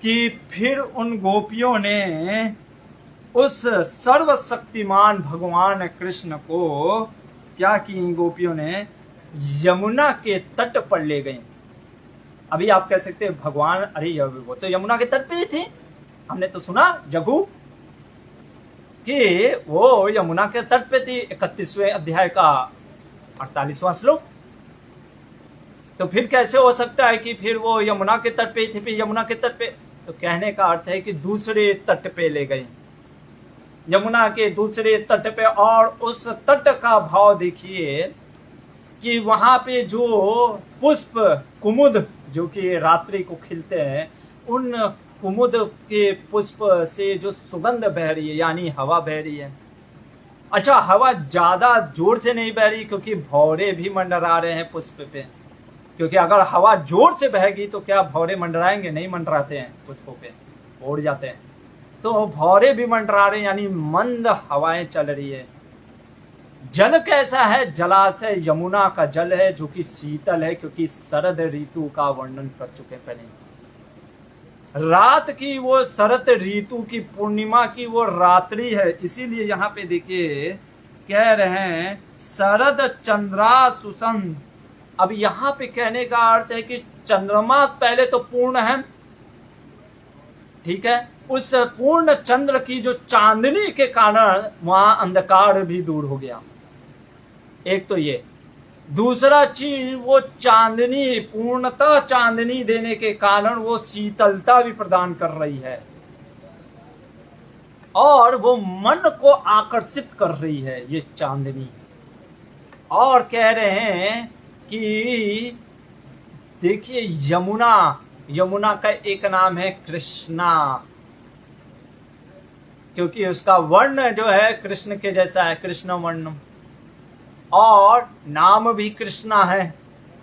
कि फिर उन गोपियों ने उस सर्वशक्तिमान भगवान कृष्ण को क्या की, गोपियों ने यमुना के तट पर ले गई। अभी आप कह सकते हैं भगवान, अरे वो तो यमुना के तट पे ही थे, हमने तो सुना जगू कि वो यमुना के तट पे थी, 31वें अध्याय का 48वां श्लोक। तो फिर कैसे हो सकता है कि फिर वो यमुना के तट पे ही थी, फिर यमुना के तट पे, तो कहने का अर्थ है कि दूसरे तट पे ले गई, यमुना के दूसरे तट पे। और उस तट का भाव देखिए कि वहां पे जो पुष्प कुमुद जो कि रात्रि को खिलते हैं, उन कुमुद के पुष्प से जो सुगंध बह रही है, यानी हवा बह रही है। अच्छा, हवा ज्यादा जोर से नहीं बह रही क्योंकि भौरे भी मंडरा रहे हैं पुष्प पे, क्योंकि अगर हवा जोर से बहेगी तो क्या भौरे मंडराएंगे? नहीं मंडराते हैं, पुष्पों पे उड़ जाते हैं। तो भौरे भी मंडरा रहे हैं, यानी मंद हवाएं चल रही है। जल कैसा है? जलाशय यमुना का जल है जो कि शीतल है, क्योंकि शरद ऋतु का वर्णन कर चुके हैं पहले। रात की वो शरद ऋतु की पूर्णिमा की वो रात्रि है, इसीलिए यहाँ पे देखिए कह रहे हैं शरद चंद्रा सुसन। अब यहाँ पे कहने का अर्थ है कि चंद्रमा पहले तो पूर्ण है, ठीक है, उस पूर्ण चंद्र की जो चांदनी के कारण वहां अंधकार भी दूर हो गया। एक तो ये, दूसरा चीज वो चांदनी पूर्णतः चांदनी देने के कारण वो शीतलता भी प्रदान कर रही है और वो मन को आकर्षित कर रही है ये चांदनी। और कह रहे हैं कि देखिए यमुना, यमुना का एक नाम है कृष्णा, क्योंकि उसका वर्ण जो है कृष्ण के जैसा है, कृष्ण वर्ण, और नाम भी कृष्णा है।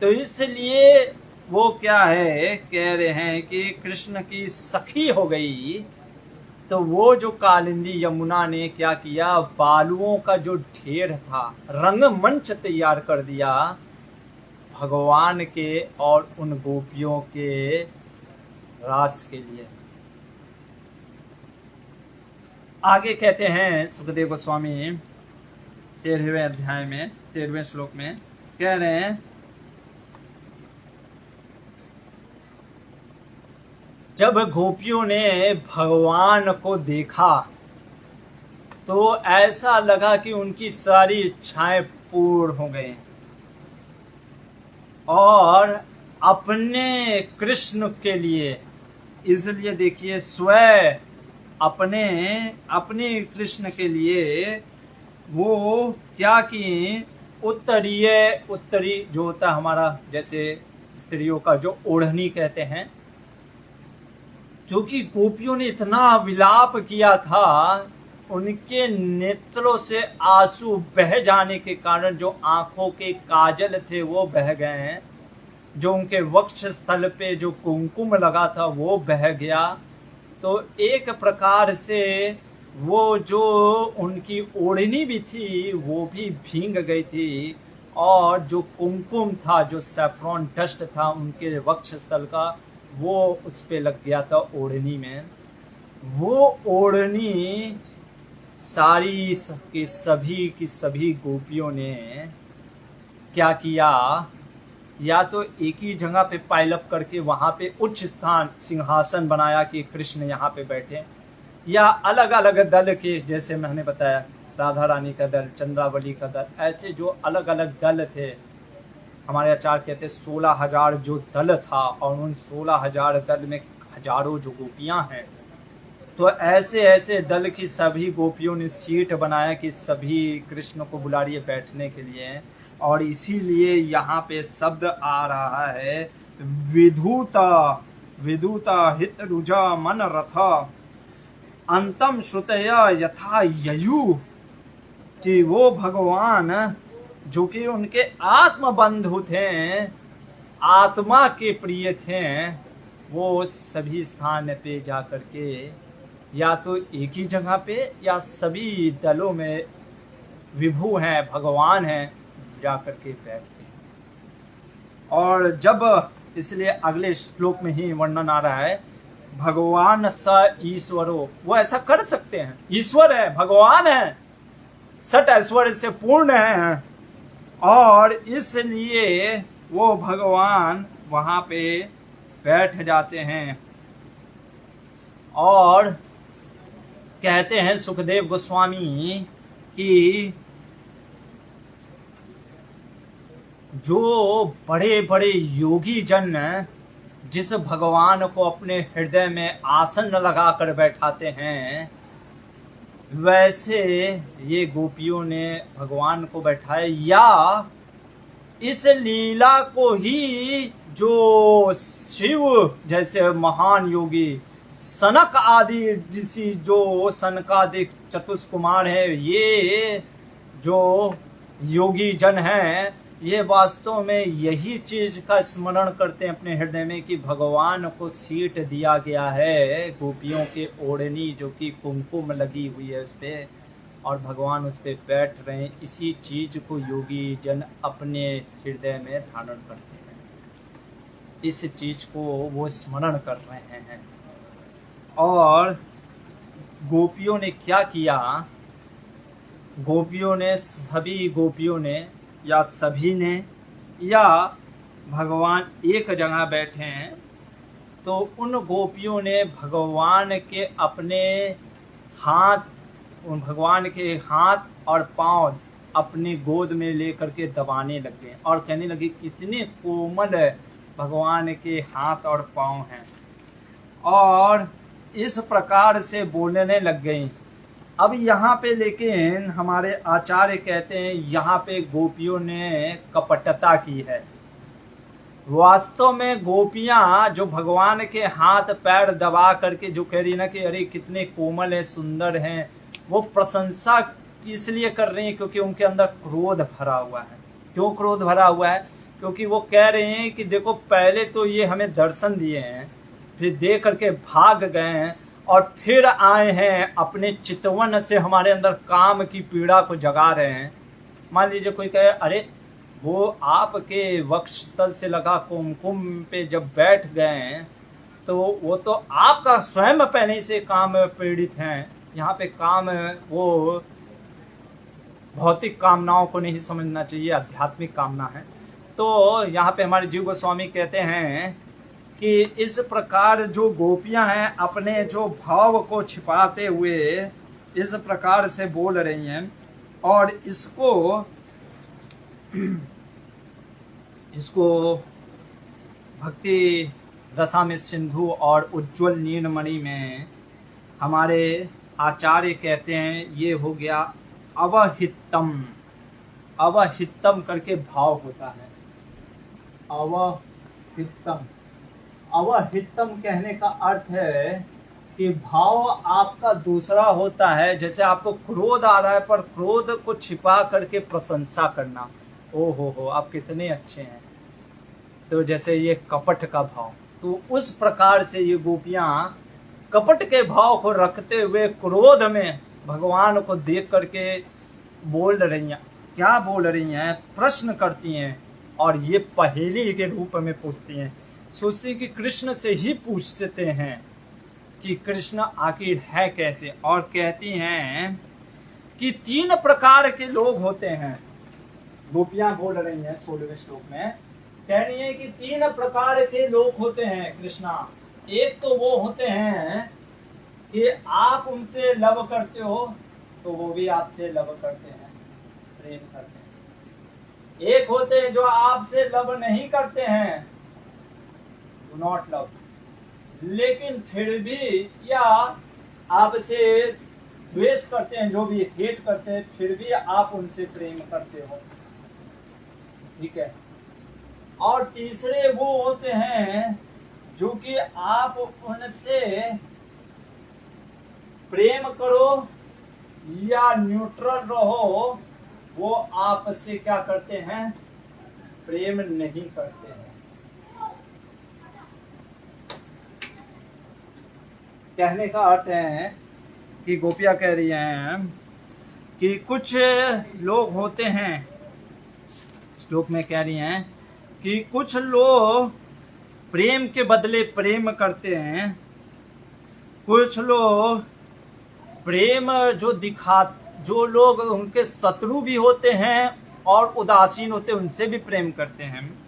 तो इसलिए वो क्या है, कह रहे हैं कि कृष्ण की सखी हो गई। तो वो जो कालिंदी यमुना ने क्या किया, बालुओं का जो ढेर था, रंगमंच तैयार कर दिया भगवान के और उन गोपियों के रास के लिए। आगे कहते हैं सुखदेव गोस्वामी 13वें अध्याय में 13वें श्लोक में कह रहे हैं, जब गोपियों ने भगवान को देखा तो ऐसा लगा कि उनकी सारी इच्छाएं पूर्ण हो गई और अपने कृष्ण के लिए, इसलिए देखिए स्वयं अपने कृष्ण के लिए वो क्या किए, उत्तरी जो होता है हमारा, जैसे स्त्रियों का जो ओढ़नी कहते हैं, जो कि गोपियों ने इतना विलाप किया था, उनके नेत्रों से आंसू बह जाने के कारण जो आंखों के काजल थे वो बह गए हैं, जो उनके वक्ष स्थल पे जो कुमकुम लगा था वो बह गया। तो एक प्रकार से वो जो उनकी ओढ़नी भी थी वो भी भींग गई थी, और जो कुमकुम था, जो सैफ्रॉन डस्ट था उनके वक्ष स्थल का, वो उस पे लग गया था ओढ़नी में। वो ओढ़नी सारी की सभी गोपियों ने क्या किया, या तो एक ही जगह पे पाइलअप करके वहां पे उच्च स्थान सिंहासन बनाया कि कृष्ण यहाँ पे बैठे, या अलग अलग दल के, जैसे मैंने बताया राधा रानी का दल, चंद्रावली का दल, ऐसे जो अलग अलग दल थे, हमारे आचार्य कहते 16,000 जो दल था, और उन 16,000 दल में हजारों जो गोपियां हैं, तो ऐसे ऐसे दल की सभी गोपियों ने सीट बनाया कि सभी कृष्ण को बुला रही है बैठने के लिए। और इसीलिए यहाँ पे शब्द आ रहा है विधुता हित रुजा मन रथ अंतम श्रुतया यथा ययु, कि वो भगवान जो कि उनके आत्म बंधु थे, आत्मा के प्रिय थे, वो सभी स्थान पे जा करके या तो एक ही जगह पे या सभी दलों में विभु हैं, भगवान हैं, जा करके बैठते हैं। और जब, इसलिए अगले श्लोक में ही वर्णन आ रहा है, भगवान स ईश्वरो, वो ऐसा कर सकते हैं, ईश्वर है, भगवान है, सट ऐश्वर्य से पूर्ण है, और इसलिए वो भगवान वहां पे बैठ जाते हैं। और कहते हैं सुखदेव गोस्वामी कि जो बड़े बड़े योगी जन जिस भगवान को अपने हृदय में आसन लगाकर बैठाते हैं, वैसे ये गोपियों ने भगवान को बैठाया, या इस लीला को ही जो शिव जैसे महान योगी सनक आदि ऋषि जो सनकादिक चतुष्कुमार है, ये जो योगी जन हैं, ये वास्तव में यही चीज का स्मरण करते हैं अपने हृदय में कि भगवान को सीट दिया गया है गोपियों के ओढ़नी जो कि कुमकुम लगी हुई है उस पे, और भगवान उस पे बैठ रहे हैं। इसी चीज को योगी जन अपने हृदय में धारण करते हैं, इस चीज को वो स्मरण कर रहे हैं। और गोपियों ने क्या किया, गोपियों ने, सभी गोपियों ने या सभी ने या भगवान एक जगह बैठे हैं, तो उन गोपियों ने भगवान के अपने हाथ, भगवान के हाथ और पांव अपनी गोद में लेकर के दबाने लगे और कहने लगे कितने कोमल भगवान के हाथ और पांव हैं, और इस प्रकार से बोलने लग गई। अब यहाँ पे लेकिन हमारे आचार्य कहते हैं यहाँ पे गोपियों ने कपटता की है। वास्तव में गोपियां जो भगवान के हाथ पैर दबा करके जो कह रही ना कि अरे कितने कोमल है, सुंदर हैं, वो प्रशंसा इसलिए कर रही है क्योंकि उनके अंदर क्रोध भरा हुआ है। क्यों क्रोध भरा हुआ है? क्योंकि वो कह रहे हैं कि देखो पहले तो ये हमें दर्शन दिए हैं, फिर दे करके भाग गए हैं, और फिर आए हैं अपने चितवन से हमारे अंदर काम की पीड़ा को जगा रहे हैं। मान लीजिए कोई कहे अरे वो आपके वक्षस्थल से लगा कुमकुम पे जब बैठ गए हैं तो वो तो आपका स्वयं पहले से काम पीड़ित हैं। यहाँ पे काम वो भौतिक कामनाओं को नहीं समझना चाहिए, आध्यात्मिक कामना है। तो यहाँ पे हमारे जीव गोस्वामी कहते हैं कि इस प्रकार जो गोपियां हैं अपने जो भाव को छिपाते हुए इस प्रकार से बोल रही हैं, और इसको भक्ति रसामृत सिंधु और उज्ज्वल नीलमणि में हमारे आचार्य कहते हैं ये हो गया अवहितम। अवहितम करके भाव होता है, अवहितम। अवहितम कहने का अर्थ है कि भाव आपका दूसरा होता है। जैसे आपको क्रोध आ रहा है पर क्रोध को छिपा करके प्रशंसा करना, ओ हो आप कितने अच्छे हैं, तो जैसे ये कपट का भाव। तो उस प्रकार से ये गोपियां कपट के भाव को रखते हुए क्रोध में भगवान को देख करके बोल रही हैं। क्या बोल रही हैं? प्रश्न करती हैं, और ये पहेली के रूप में पूछती हैं। सोचती कि कृष्ण से ही पूछते हैं कि कृष्ण आखिर है कैसे, और कहती हैं कि 3 प्रकार के लोग होते हैं। गोपियां बोल रही हैं 16वें श्लोक में, कह रही है कि 3 प्रकार के लोग होते हैं कृष्णा। एक तो वो होते हैं कि आप उनसे लव करते हो तो वो भी आपसे लव करते हैं, प्रेम करते हैं। एक होते हैं जो आपसे लव नहीं करते हैं, डू नॉट लव, लेकिन फिर भी, या आपसे द्वेष करते हैं, जो भी हेट करते हैं, फिर भी आप उनसे प्रेम करते हो, ठीक है। और तीसरे वो होते हैं जो कि आप उनसे प्रेम करो या न्यूट्रल रहो, वो आपसे क्या करते हैं? प्रेम नहीं करते हैं। कहने का अर्थ है कि गोपियां कह रही हैं कि कुछ लोग होते हैं, श्लोक में कह रही हैं कि कुछ लोग प्रेम के बदले प्रेम करते हैं, कुछ लोग प्रेम जो लोग उनके शत्रु भी होते हैं और उदासीन होते हैं उनसे भी प्रेम करते हैं,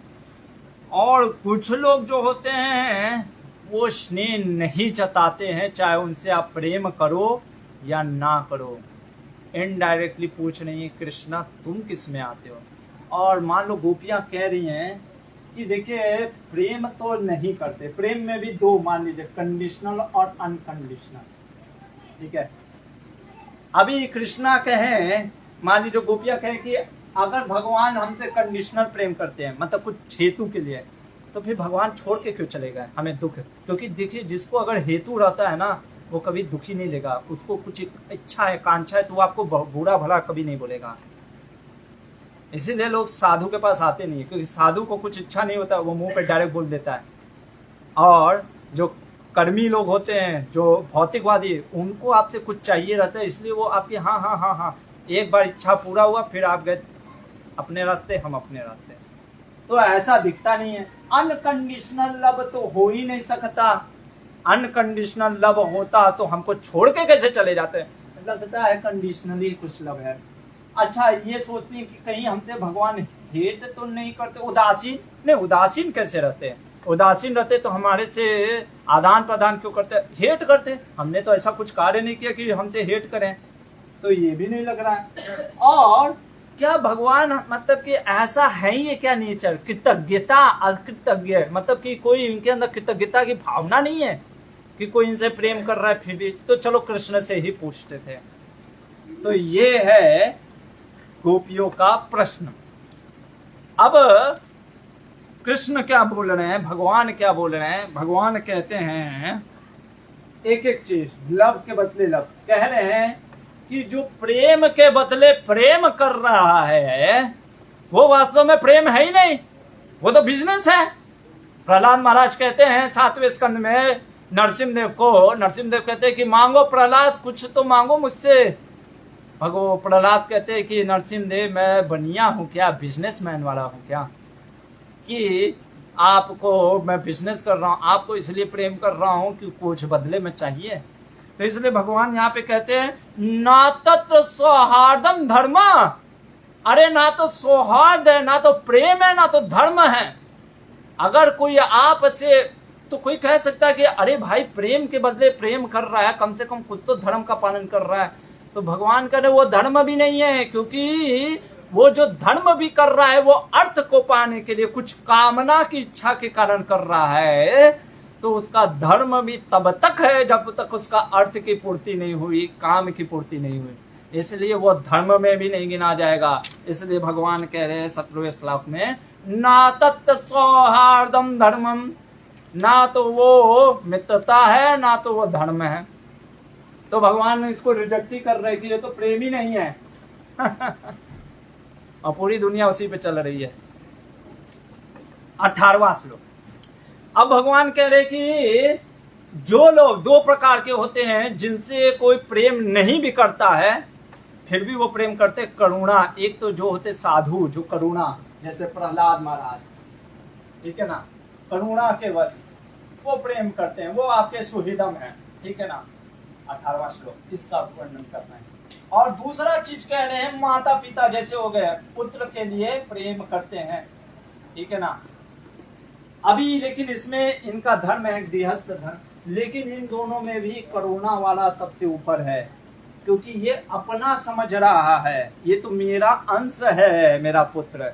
और कुछ लोग जो होते हैं वो स्नेह नहीं जताते हैं, चाहे उनसे आप प्रेम करो या ना करो। इनडायरेक्टली पूछ रही है कृष्णा तुम किस में आते हो। और मान लो गोपियां कह रही हैं कि देखिए प्रेम तो नहीं करते, प्रेम में भी 2 मान लीजिए, कंडीशनल और अनकंडीशनल, ठीक है। अभी कृष्णा कहें, मान लीजिए गोपियां कहें कि अगर भगवान हमसे कंडीशनल प्रेम करते हैं, मतलब कुछ हेतु के लिए, तो फिर भगवान छोड़ के क्यों चले गए हमें दुख? क्योंकि देखिए, जिसको अगर हेतु रहता है ना, वो कभी दुखी नहीं लेगा। उसको कुछ इच्छा है, कांक्षा है, तो वो आपको बुरा भला कभी नहीं बोलेगा। इसीलिए लोग साधु के पास आते नहीं, क्योंकि साधु को कुछ इच्छा नहीं होता, वो मुंह पे डायरेक्ट बोल देता है। और जो कर्मी लोग होते हैं, जो भौतिकवादी, उनको आपसे कुछ चाहिए रहता है, इसलिए वो आपकी हाँ हाँ हाँ हाँ, एक बार इच्छा पूरा हुआ, फिर आप गए अपने रास्ते, हम अपने रास्ते। तो ऐसा दिखता नहीं है। अनकंडीशनल लव तो हो ही नहीं सकता। अनकंडीशनल लव होता तो हमको छोड़ के कैसे चले जाते? लगता है कंडीशनली कुछ लव है। अच्छा, ये सोचते हैं कि कहीं हमसे भगवान हेट तो नहीं करते, उदासीन नहीं, उदासीन कैसे रहते हैं? उदासीन रहते तो हमारे से आदान प्रदान क्यों करते? हेट करते? हमने तो ऐसा कुछ कार्य नहीं किया कि हमसे हेट करें, तो ये भी नहीं लग रहा है। और क्या भगवान मतलब कि ऐसा है ही क्या नेचर? कृतज्ञता, अकृतज्ञ, मतलब कि कोई इनके अंदर कृतज्ञता की भावना नहीं है कि कोई इनसे प्रेम कर रहा है फिर भी? तो चलो कृष्ण से ही पूछते थे। तो ये है गोपियों का प्रश्न। अब कृष्ण क्या बोल रहे हैं, भगवान क्या बोल रहे हैं? भगवान कहते हैं एक एक चीज, लव के बदले लव। कह रहे हैं कि जो प्रेम के बदले प्रेम कर रहा है, वो वास्तव में प्रेम है ही नहीं, वो तो बिजनेस है। प्रहलाद महाराज कहते हैं 7वें स्कंद में नरसिंहदेव को, नरसिंहदेव कहते हैं कि मांगो प्रहलाद, कुछ तो मांगो मुझसे। प्रहलाद कहते हैं कि नरसिंहदेव, मैं बनिया हूं क्या, बिजनेसमैन वाला हूं क्या, कि आपको मैं बिजनेस कर रहा हूं, आपको इसलिए प्रेम कर रहा हूं कि कुछ बदले में चाहिए। तो इसलिए भगवान यहाँ पे कहते हैं ना तत्र सौहार्दम धर्म। अरे ना तो सौहार्द है, ना तो प्रेम है, ना तो धर्म है। अगर कोई आपसे, तो कोई कह सकता है कि अरे भाई प्रेम के बदले प्रेम कर रहा है, कम से कम कुछ तो धर्म का पालन कर रहा है। तो भगवान कह रहे वो धर्म भी नहीं है, क्योंकि वो जो धर्म भी कर रहा है वो अर्थ को पाने के लिए, कुछ कामना की इच्छा के कारण कर रहा है। तो उसका धर्म भी तब तक है जब तक उसका अर्थ की पूर्ति नहीं हुई, काम की पूर्ति नहीं हुई, इसलिए वो धर्म में भी नहीं गिना जाएगा। इसलिए भगवान कह रहे हैं 17वें श्लोक में, ना तत् सौहार्दम धर्मम, ना तो वो मित्रता है, ना तो वो धर्म है। तो भगवान इसको रिजेक्ट ही कर रहे कि ये तो प्रेम ही नहीं है। और पूरी दुनिया उसी पे चल रही है। 18वां श्लोक। अब भगवान कह रहे कि जो लोग दो प्रकार के होते हैं, जिनसे कोई प्रेम नहीं भी करता है फिर भी वो प्रेम करते, करुणा। एक तो जो होते साधु, जो करुणा, जैसे प्रहलाद महाराज, ठीक है ना, करुणा के वश वो प्रेम करते हैं, वो आपके सुहृदम है, ठीक है ना। 18वां श्लोक इसका वर्णन करना है। और दूसरा चीज कह रहे हैं माता पिता जैसे हो गए, पुत्र के लिए प्रेम करते हैं, ठीक है ना। अभी लेकिन इसमें इनका धर्म है गृहस्थ धर्म, लेकिन इन दोनों में भी करुणा वाला सबसे ऊपर है, क्योंकि ये अपना समझ रहा है, ये तो मेरा अंश है, मेरा पुत्र।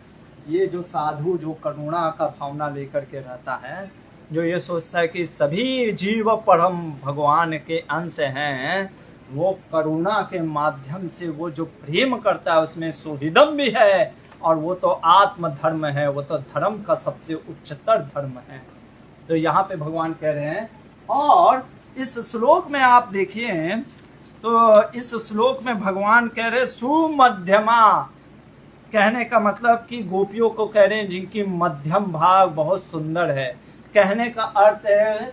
ये जो साधु, जो करुणा का भावना लेकर के रहता है, जो ये सोचता है कि सभी जीव परम भगवान के अंश हैं, वो करुणा के माध्यम से वो जो प्रेम करता है उसमें सुहृदम भी है, और वो तो आत्म धर्म है, वो तो धर्म का सबसे उच्चतर धर्म है। तो यहाँ पे भगवान कह रहे हैं। और इस श्लोक में आप देखिए तो इस श्लोक में भगवान कह रहे सुमध्यमा, कहने का मतलब कि गोपियों को कह रहे हैं जिनकी मध्यम भाग बहुत सुंदर है। कहने का अर्थ है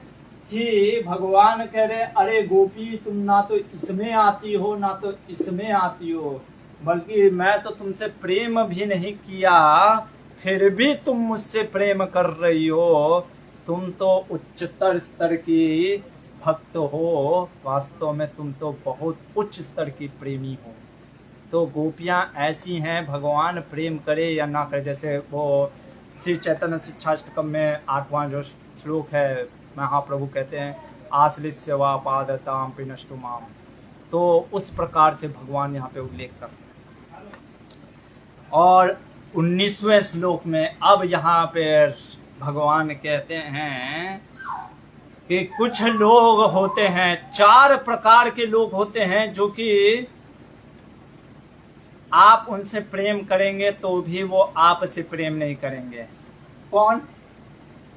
कि भगवान कह रहे अरे गोपी, तुम ना तो इसमें आती हो ना तो इसमें आती हो, बल्कि मैं तो तुमसे प्रेम भी नहीं किया फिर भी तुम मुझसे प्रेम कर रही हो, तुम तो उच्चतर स्तर की भक्त हो, वास्तव में तुम तो बहुत उच्च स्तर की प्रेमी हो। तो गोपियां ऐसी हैं, भगवान प्रेम करे या ना करे, जैसे वो श्री चैतन्य शिक्षाष्टकम में 8वां जो श्लोक है, महाप्रभु कहते हैं आश्लिष्य वा पादताम पिनष्टु माम, तो उस प्रकार से भगवान यहाँ पे उल्लेख करते हैं। और 19वें श्लोक में अब यहाँ पे भगवान कहते हैं कि कुछ लोग होते हैं, 4 प्रकार के लोग होते हैं जो कि आप उनसे प्रेम करेंगे तो भी वो आपसे प्रेम नहीं करेंगे। कौन?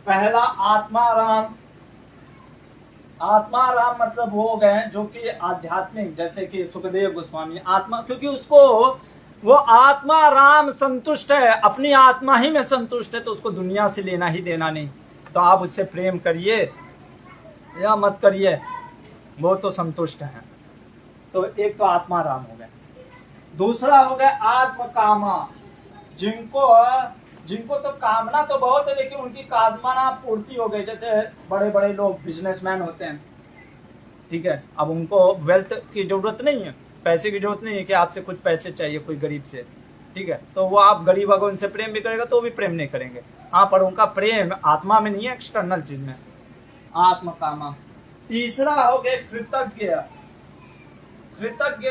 पहला आत्माराम। आत्माराम मतलब वो हो गए जो कि आध्यात्मिक, जैसे कि सुखदेव गोस्वामी आत्मा, क्योंकि उसको वो आत्माराम संतुष्ट है, अपनी आत्मा ही में संतुष्ट है, तो उसको दुनिया से लेना ही देना नहीं। तो आप उससे प्रेम करिए या मत करिए, वो तो संतुष्ट है। तो एक तो आत्माराम हो गए। दूसरा हो गया आत्मकामा, जिनको तो कामना तो बहुत है लेकिन उनकी कामना पूर्ति हो गई। जैसे बड़े बड़े लोग बिजनेसमैन होते हैं, ठीक है, अब उनको वेल्थ की जरूरत नहीं है, पैसे की जरूरत नहीं है कि आपसे कुछ पैसे चाहिए कोई गरीब से, ठीक है, तो वो आप गरीब अगर उनसे प्रेम भी करेगा तो भी प्रेम नहीं करेंगे। हाँ, पर उनका प्रेम आत्मा में नहीं है, एक्सटर्नल चीज में। आत्मकामा। तीसरा हो गया कृतज्ञ। कृतज्ञ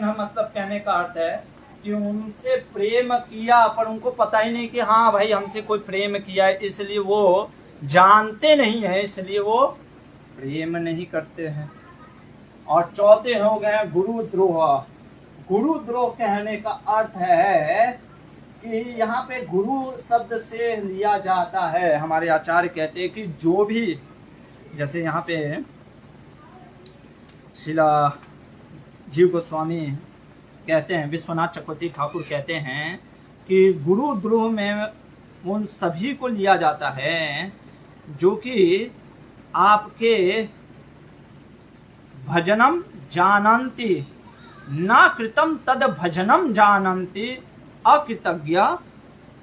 मतलब कहने का अर्थ है कि उनसे प्रेम किया पर उनको पता ही नहीं कि हाँ भाई हमसे कोई प्रेम किया है, इसलिए वो जानते नहीं है, इसलिए वो प्रेम नहीं करते हैं। और चौथे हो गए गुरुद्रोह। गुरुद्रोह कहने का अर्थ है कि यहाँ पे गुरु शब्द से लिया जाता है, हमारे आचार्य कहते हैं कि जो भी, जैसे यहाँ पे शिला जीव गोस्वामी कहते हैं, विश्वनाथ चक्रवर्ती ठाकुर कहते हैं कि गुरुद्रोह में उन सभी को लिया जाता है जो कि आपके भजनम जानन्ति न कृतम तद भजनम जानन्ति अकृतज्ञ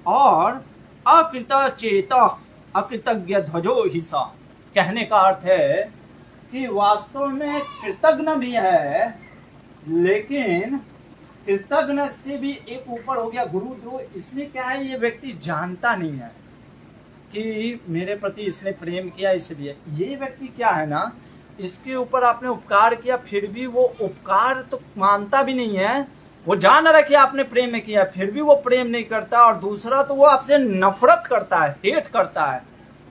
और अकृतचेत अकृतज्ञ ध्वजो हिसा। कहने का अर्थ है कि वास्तव में कृतज्ञ भी है, लेकिन कृतज्ञ से भी एक ऊपर हो गया गुरुद्रोह। इसमें क्या है, ये व्यक्ति जानता नहीं है कि मेरे प्रति इसने प्रेम किया, इसलिए ये व्यक्ति क्या है ना, इसके ऊपर आपने उपकार किया फिर भी वो उपकार तो मानता भी नहीं है, वो जान रहा कि आपने प्रेम में किया फिर भी वो प्रेम नहीं करता, और दूसरा तो वो आपसे नफरत करता है, हेट करता है,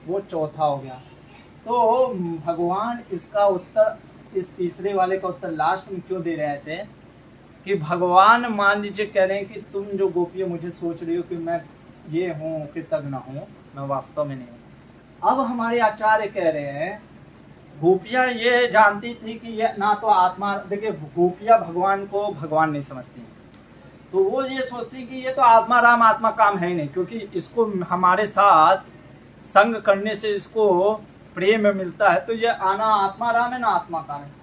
वो चौथा हो गया। तो भगवान इसका उत्तर, इस तीसरे वाले का उत्तर लास्ट में क्यों दे रहे हैं ऐसे, कि भगवान मान लीजिए कह रहे हैं कि तुम जो गोपियों मुझे सोच रही हो कि मैं ये हूँ कृतज्ञ हूँ, मैं वास्तव में नहीं हूँ। अब हमारे आचार्य कह रहे हैं गोपियां ये जानती थी कि ये ना तो आत्मा, देखिए गोपियां भगवान को भगवान नहीं समझती, तो वो ये सोचती कि ये तो आत्मा राम आत्मा काम है ही नहीं, क्योंकि इसको हमारे साथ संग करने से इसको प्रेम मिलता है, तो ये आना आत्मा राम है ना आत्मा काम है।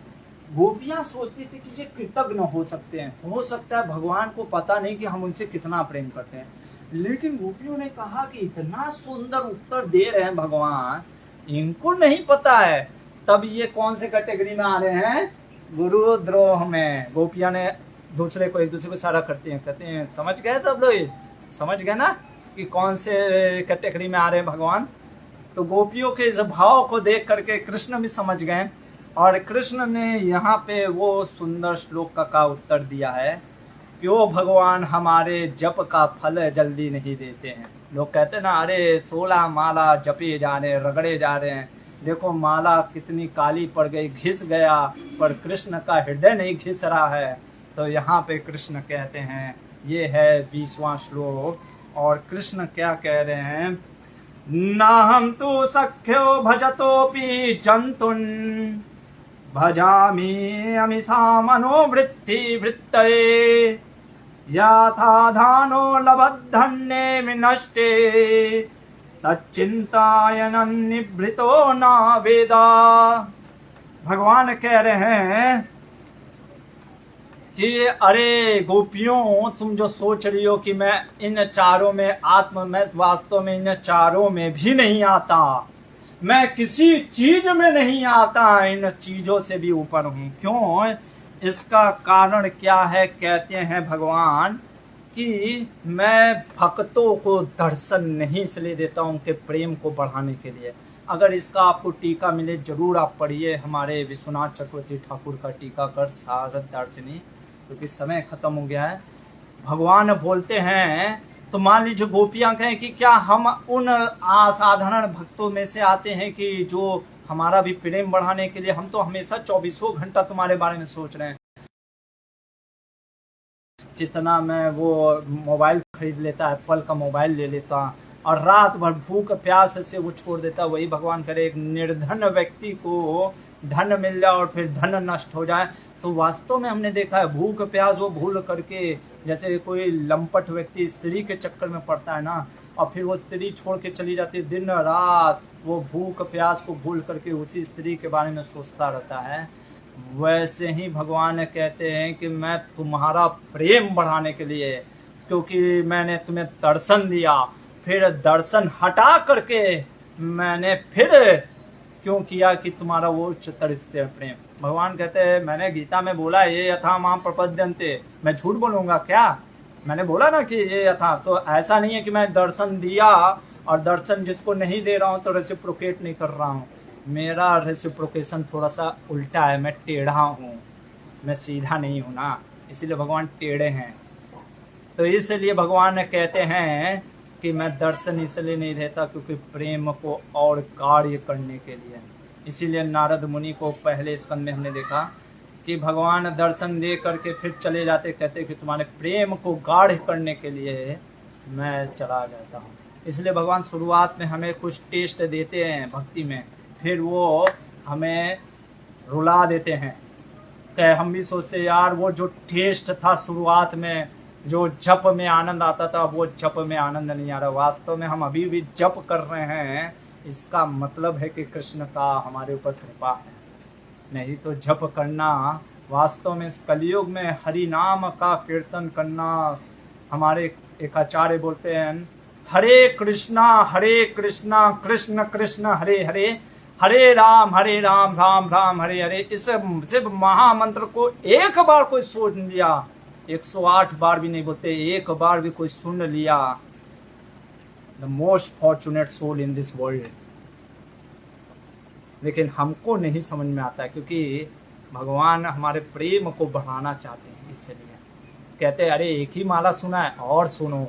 गोपियां सोचती थी कि ये कृतज्ञ हो सकते हैं, हो सकता है भगवान को पता नहीं कि हम उनसे कितना प्रेम करते हैं, लेकिन गोपियों ने कहा कि इतना सुंदर उत्तर दे रहे हैं भगवान, इनको नहीं पता है, तब ये कौन से कैटेगरी में आ रहे हैं, गुरुद्रोह में। गोपियां ने दूसरे को, एक दूसरे को इशारा करते हैं, कहते हैं समझ गए सब लोग, समझ गए ना कि कौन से कैटेगरी में आ रहे हैं भगवान। तो गोपियों के इस भाव को देख करके कृष्ण भी समझ गए, और कृष्ण ने यहाँ पे वो सुंदर श्लोक का उत्तर दिया है कि वो भगवान हमारे जप का फल जल्दी नहीं देते हैं। लोग कहते हैं ना, अरे 16 माला जपे जा रहे हैं, रगड़े जा रहे हैं, देखो माला कितनी काली पड़ गई, घिस गया, पर कृष्ण का हृदय नहीं घिस रहा है। तो यहाँ पे कृष्ण कहते हैं, ये है 20वां श्लोक, और कृष्ण क्या कह रहे हैं, नाहं तु सख्यो भजतोपि जंतुन भजामि अमिषा मनोवृत्ति वृत्तये यथा धानो लभद्धन्ये विनष्टे तच्चिंतायनं निभृतो न वेदा। भगवान कह रहे हैं कि अरे गोपियों, तुम जो सोच रही हो कि मैं इन चारों में मैं वास्तव में इन चारों में भी नहीं आता, मैं किसी चीज में नहीं आता, इन चीजों से भी ऊपर हूं। क्यों? इसका कारण क्या है? कहते हैं भगवान कि मैं भक्तों को दर्शन नहीं इसलिए देता हूं उनके प्रेम को बढ़ाने के लिए। अगर इसका आपको टीका मिले जरूर आप पढ़िए, हमारे विश्वनाथ चक्रवर्ती ठाकुर का टीका कर सारद दार्शनिक, क्योंकि समय खत्म हो गया है। भगवान बोलते हैं, तो मान लीजिए गोपियां कहें कि क्या हम उन असाधारण भक्तों में से आते हैं कि जो हमारा भी प्रेम बढ़ाने के लिए, हम तो हमेशा 24 घंटा तुम्हारे बारे में सोच रहे हैं। कितना मैं वो मोबाइल खरीद लेता, एप्पल का मोबाइल ले लेता और रात भर भूख प्यास से वो छोड़ देता। वही भगवान करे एक निर्धन व्यक्ति को धन मिल जाए और फिर धन नष्ट हो जाए। तो वास्तव में हमने देखा है भूख प्यास वो भूल करके, जैसे कोई लंपट व्यक्ति स्त्री के चक्कर में पड़ता है ना, और फिर वो स्त्री छोड़ के चली जाती है, दिन रात वो भूख प्यास को भूल करके उसी स्त्री के बारे में सोचता रहता है। वैसे ही भगवान कहते हैं कि मैं तुम्हारा प्रेम बढ़ाने के लिए, क्योंकि मैंने तुम्हें दर्शन दिया, फिर दर्शन हटा करके मैंने फिर क्यों किया कि तुम्हारा वो उच्चतर स्थिर प्रेम। भगवान कहते हैं मैंने गीता में बोला ये यथा माम प्रपद्यन्ते, मैं झूठ बोलूंगा क्या? मैंने बोला ना कि ये यथा, तो ऐसा नहीं है कि मैं दर्शन दिया और दर्शन जिसको नहीं दे रहा हूँ तो रेसिप्रोकेट नहीं कर रहा हूँ। मेरा रेसिप्रोकेशन थोड़ा सा उल्टा है, मैं टेढ़ा हूँ, मैं सीधा नहीं हूँ ना, इसीलिए भगवान टेढ़े हैं। तो इसलिए भगवान कहते हैं कि मैं दर्शन इसलिए नहीं देता क्योंकि प्रेम को और कार्य करने के लिए। इसीलिए नारद मुनि को पहले स्कंद में हमने देखा कि भगवान दर्शन दे करके फिर चले जाते, कहते कि तुम्हारे प्रेम को गाढ़ करने के लिए मैं चला जाता हूँ। इसलिए भगवान शुरुआत में हमें कुछ टेस्ट देते हैं भक्ति में, फिर वो हमें रुला देते हैं। कि हम भी सोचते यार वो जो टेस्ट था शुरुआत में, जो जप में आनंद आता था, वो जप में आनंद नहीं आ रहा। वास्तव में हम अभी भी जप कर रहे हैं, इसका मतलब है कि कृष्ण का हमारे ऊपर कृपा है। नहीं तो जप करना, वास्तव में इस कलयुग में हरि नाम का कीर्तन करना, हमारे एक आचार्य बोलते हैं हरे कृष्णा कृष्ण कृष्ण हरे हरे, हरे राम राम राम हरे हरे। इस सिर्फ महामंत्र को एक बार कोई सुन लिया, 108 बार भी नहीं बोलते, एक बार भी कोई सुन लिया, the most fortunate soul in this world. लेकिन हमको नहीं समझ में आता है क्योंकि भगवान हमारे प्रेम को बढ़ाना चाहते हैं, इसलिए कहते हैं अरे एक ही माला सुना है और सुनो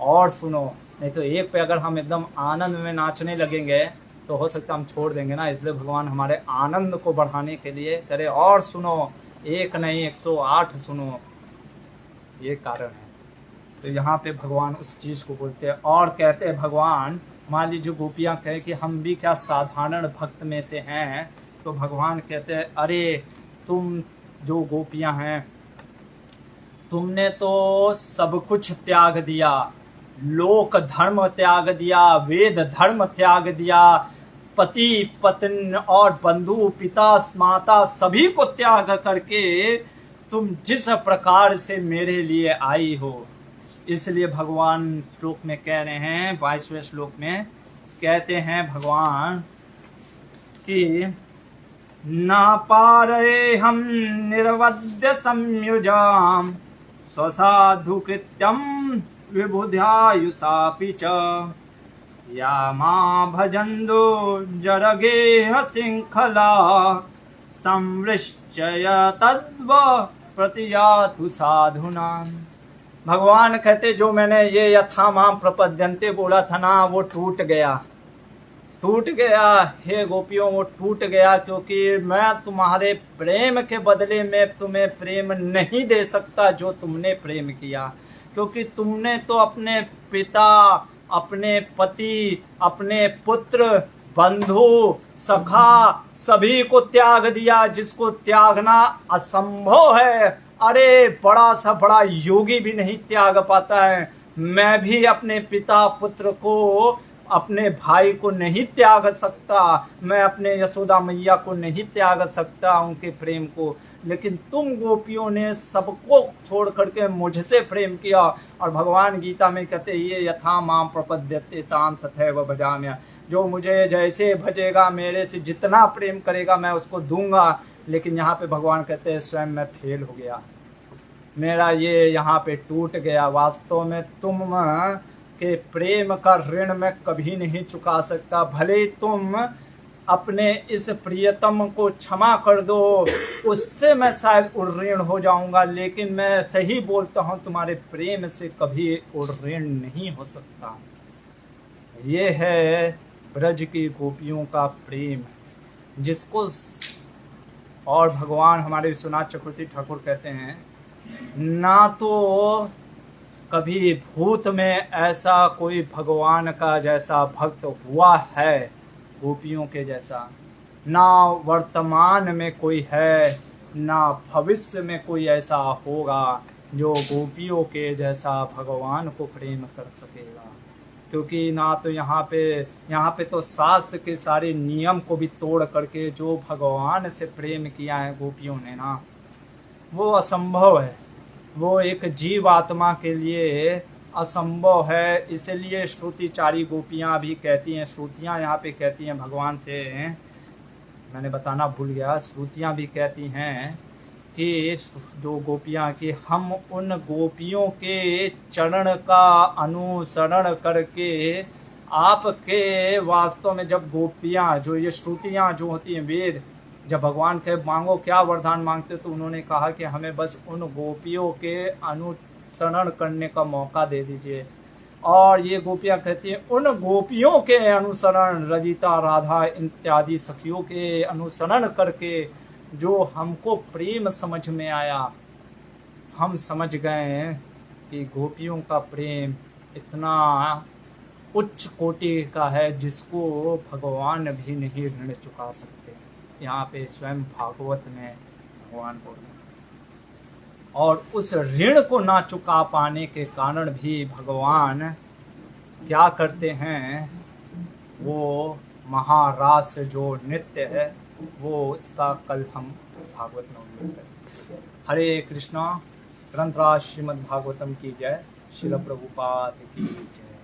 और सुनो। नहीं तो एक पे अगर हम एकदम आनंद में नाचने लगेंगे तो हो सकता है हम छोड़ देंगे ना। इसलिए भगवान हमारे आनंद को बढ़ाने के लिए करे और सुनो, एक नहीं 108 सुनो, ये कारण है। तो यहाँ पे भगवान उस चीज को बोलते हैं और कहते हैं भगवान, मान लीजिए गोपियाँ कहे कि हम भी क्या साधारण भक्त में से हैं, तो भगवान कहते हैं अरे तुम जो गोपियाँ हैं तुमने तो सब कुछ त्याग दिया, लोक धर्म त्याग दिया, वेद धर्म त्याग दिया, पति पत्नी और बंधु पिता माता सभी को त्याग करके तुम जिस प्रकार से मेरे लिए आई हो। इसलिए भगवान श्लोक में कह रहे हैं, 22वें श्लोक में कहते हैं भगवान कि ना पारे हम निर्वद्य संयुजाम स्वसाधु कृत्यम विबुधायुषापि च या मां भजन्दो जरगेह सिंखला संवृश्चय तद्व प्रतियातु साधुनाम। भगवान कहते जो मैंने ये यथा माम प्रपद्यन्ते बोला था ना, वो टूट गया हे गोपियों, वो टूट गया क्योंकि मैं तुम्हारे प्रेम के बदले में तुम्हें प्रेम नहीं दे सकता जो तुमने प्रेम किया। क्योंकि तुमने तो अपने पिता, अपने पति, अपने पुत्र, बंधु, सखा सभी को त्याग दिया, जिसको त्यागना असंभव है। अरे बड़ा सा बड़ा योगी भी नहीं त्याग पाता है। मैं भी अपने पिता पुत्र को, अपने भाई को नहीं त्याग सकता, मैं अपने यशोदा मैया को नहीं त्याग सकता उनके प्रेम को। लेकिन तुम गोपियों ने सबको छोड़ करके मुझसे प्रेम किया। और भगवान गीता में कहते ये यथा माम प्रपद्यते ताम तथैव भजाम्य, जो मुझे जैसे भजेगा, मेरे से जितना प्रेम करेगा मैं उसको दूंगा। लेकिन यहाँ पे भगवान कहते हैं स्वयं मैं फेल हो गया, मेरा ये यहाँ पे टूट गया। वास्तव में तुम के प्रेम का ऋण मैं कभी नहीं चुका सकता। भले तुम अपने इस प्रियतम को क्षमा कर दो, उससे मैं शायद उऋण हो जाऊंगा, लेकिन मैं सही बोलता हूँ तुम्हारे प्रेम से कभी उऋण नहीं हो सकता। ये है ब्रज की गोपियों का प्रेम, जिसको और भगवान हमारे विश्वनाथ चक्रवर्ती ठाकुर कहते हैं ना तो कभी भूत में ऐसा कोई भगवान का जैसा भक्त हुआ है गोपियों के जैसा, ना वर्तमान में कोई है, ना भविष्य में कोई ऐसा होगा जो गोपियों के जैसा भगवान को प्रेम कर सकेगा। क्योंकि ना तो यहाँ पे तो शास्त्र के सारे नियम को भी तोड़ करके जो भगवान से प्रेम किया है गोपियों ने ना, वो असंभव है, वो एक जीव आत्मा के लिए असंभव है। इसलिए श्रुतिचारी गोपियाँ भी कहती हैं, श्रुतियाँ यहाँ पे कहती हैं भगवान से, मैंने बताना भूल गया, श्रुतियाँ भी कहती हैं कि जो गोपियाँ की हम उन गोपियों के चरण का अनुसरण करके आपके वास्तव में, जब गोपियाँ जो ये श्रुतियाँ जो होती हैं वेद, जब भगवान के मांगो क्या वरदान मांगते तो उन्होंने कहा कि हमें बस उन गोपियों के अनुसरण करने का मौका दे दीजिए। और ये गोपियाँ कहती हैं उन गोपियों के अनुसरण, रजिता राधा इत्यादि सखियों के अनुसरण करके जो हमको प्रेम समझ में आया, हम समझ गए कि गोपियों का प्रेम इतना उच्च कोटि का है जिसको भगवान भी नहीं ऋण चुका सकते। यहाँ पे स्वयं भागवत में भगवान बोल रहे हैं। और उस ऋण को ना चुका पाने के कारण भी भगवान क्या करते हैं, वो महारास जो नृत्य है वो उसका कल हम भागवत में उल्लेख करें। हरे कृष्णा। ग्रंथराज श्रीमद् भागवतम की जय। श्रील प्रभुपाद की जय।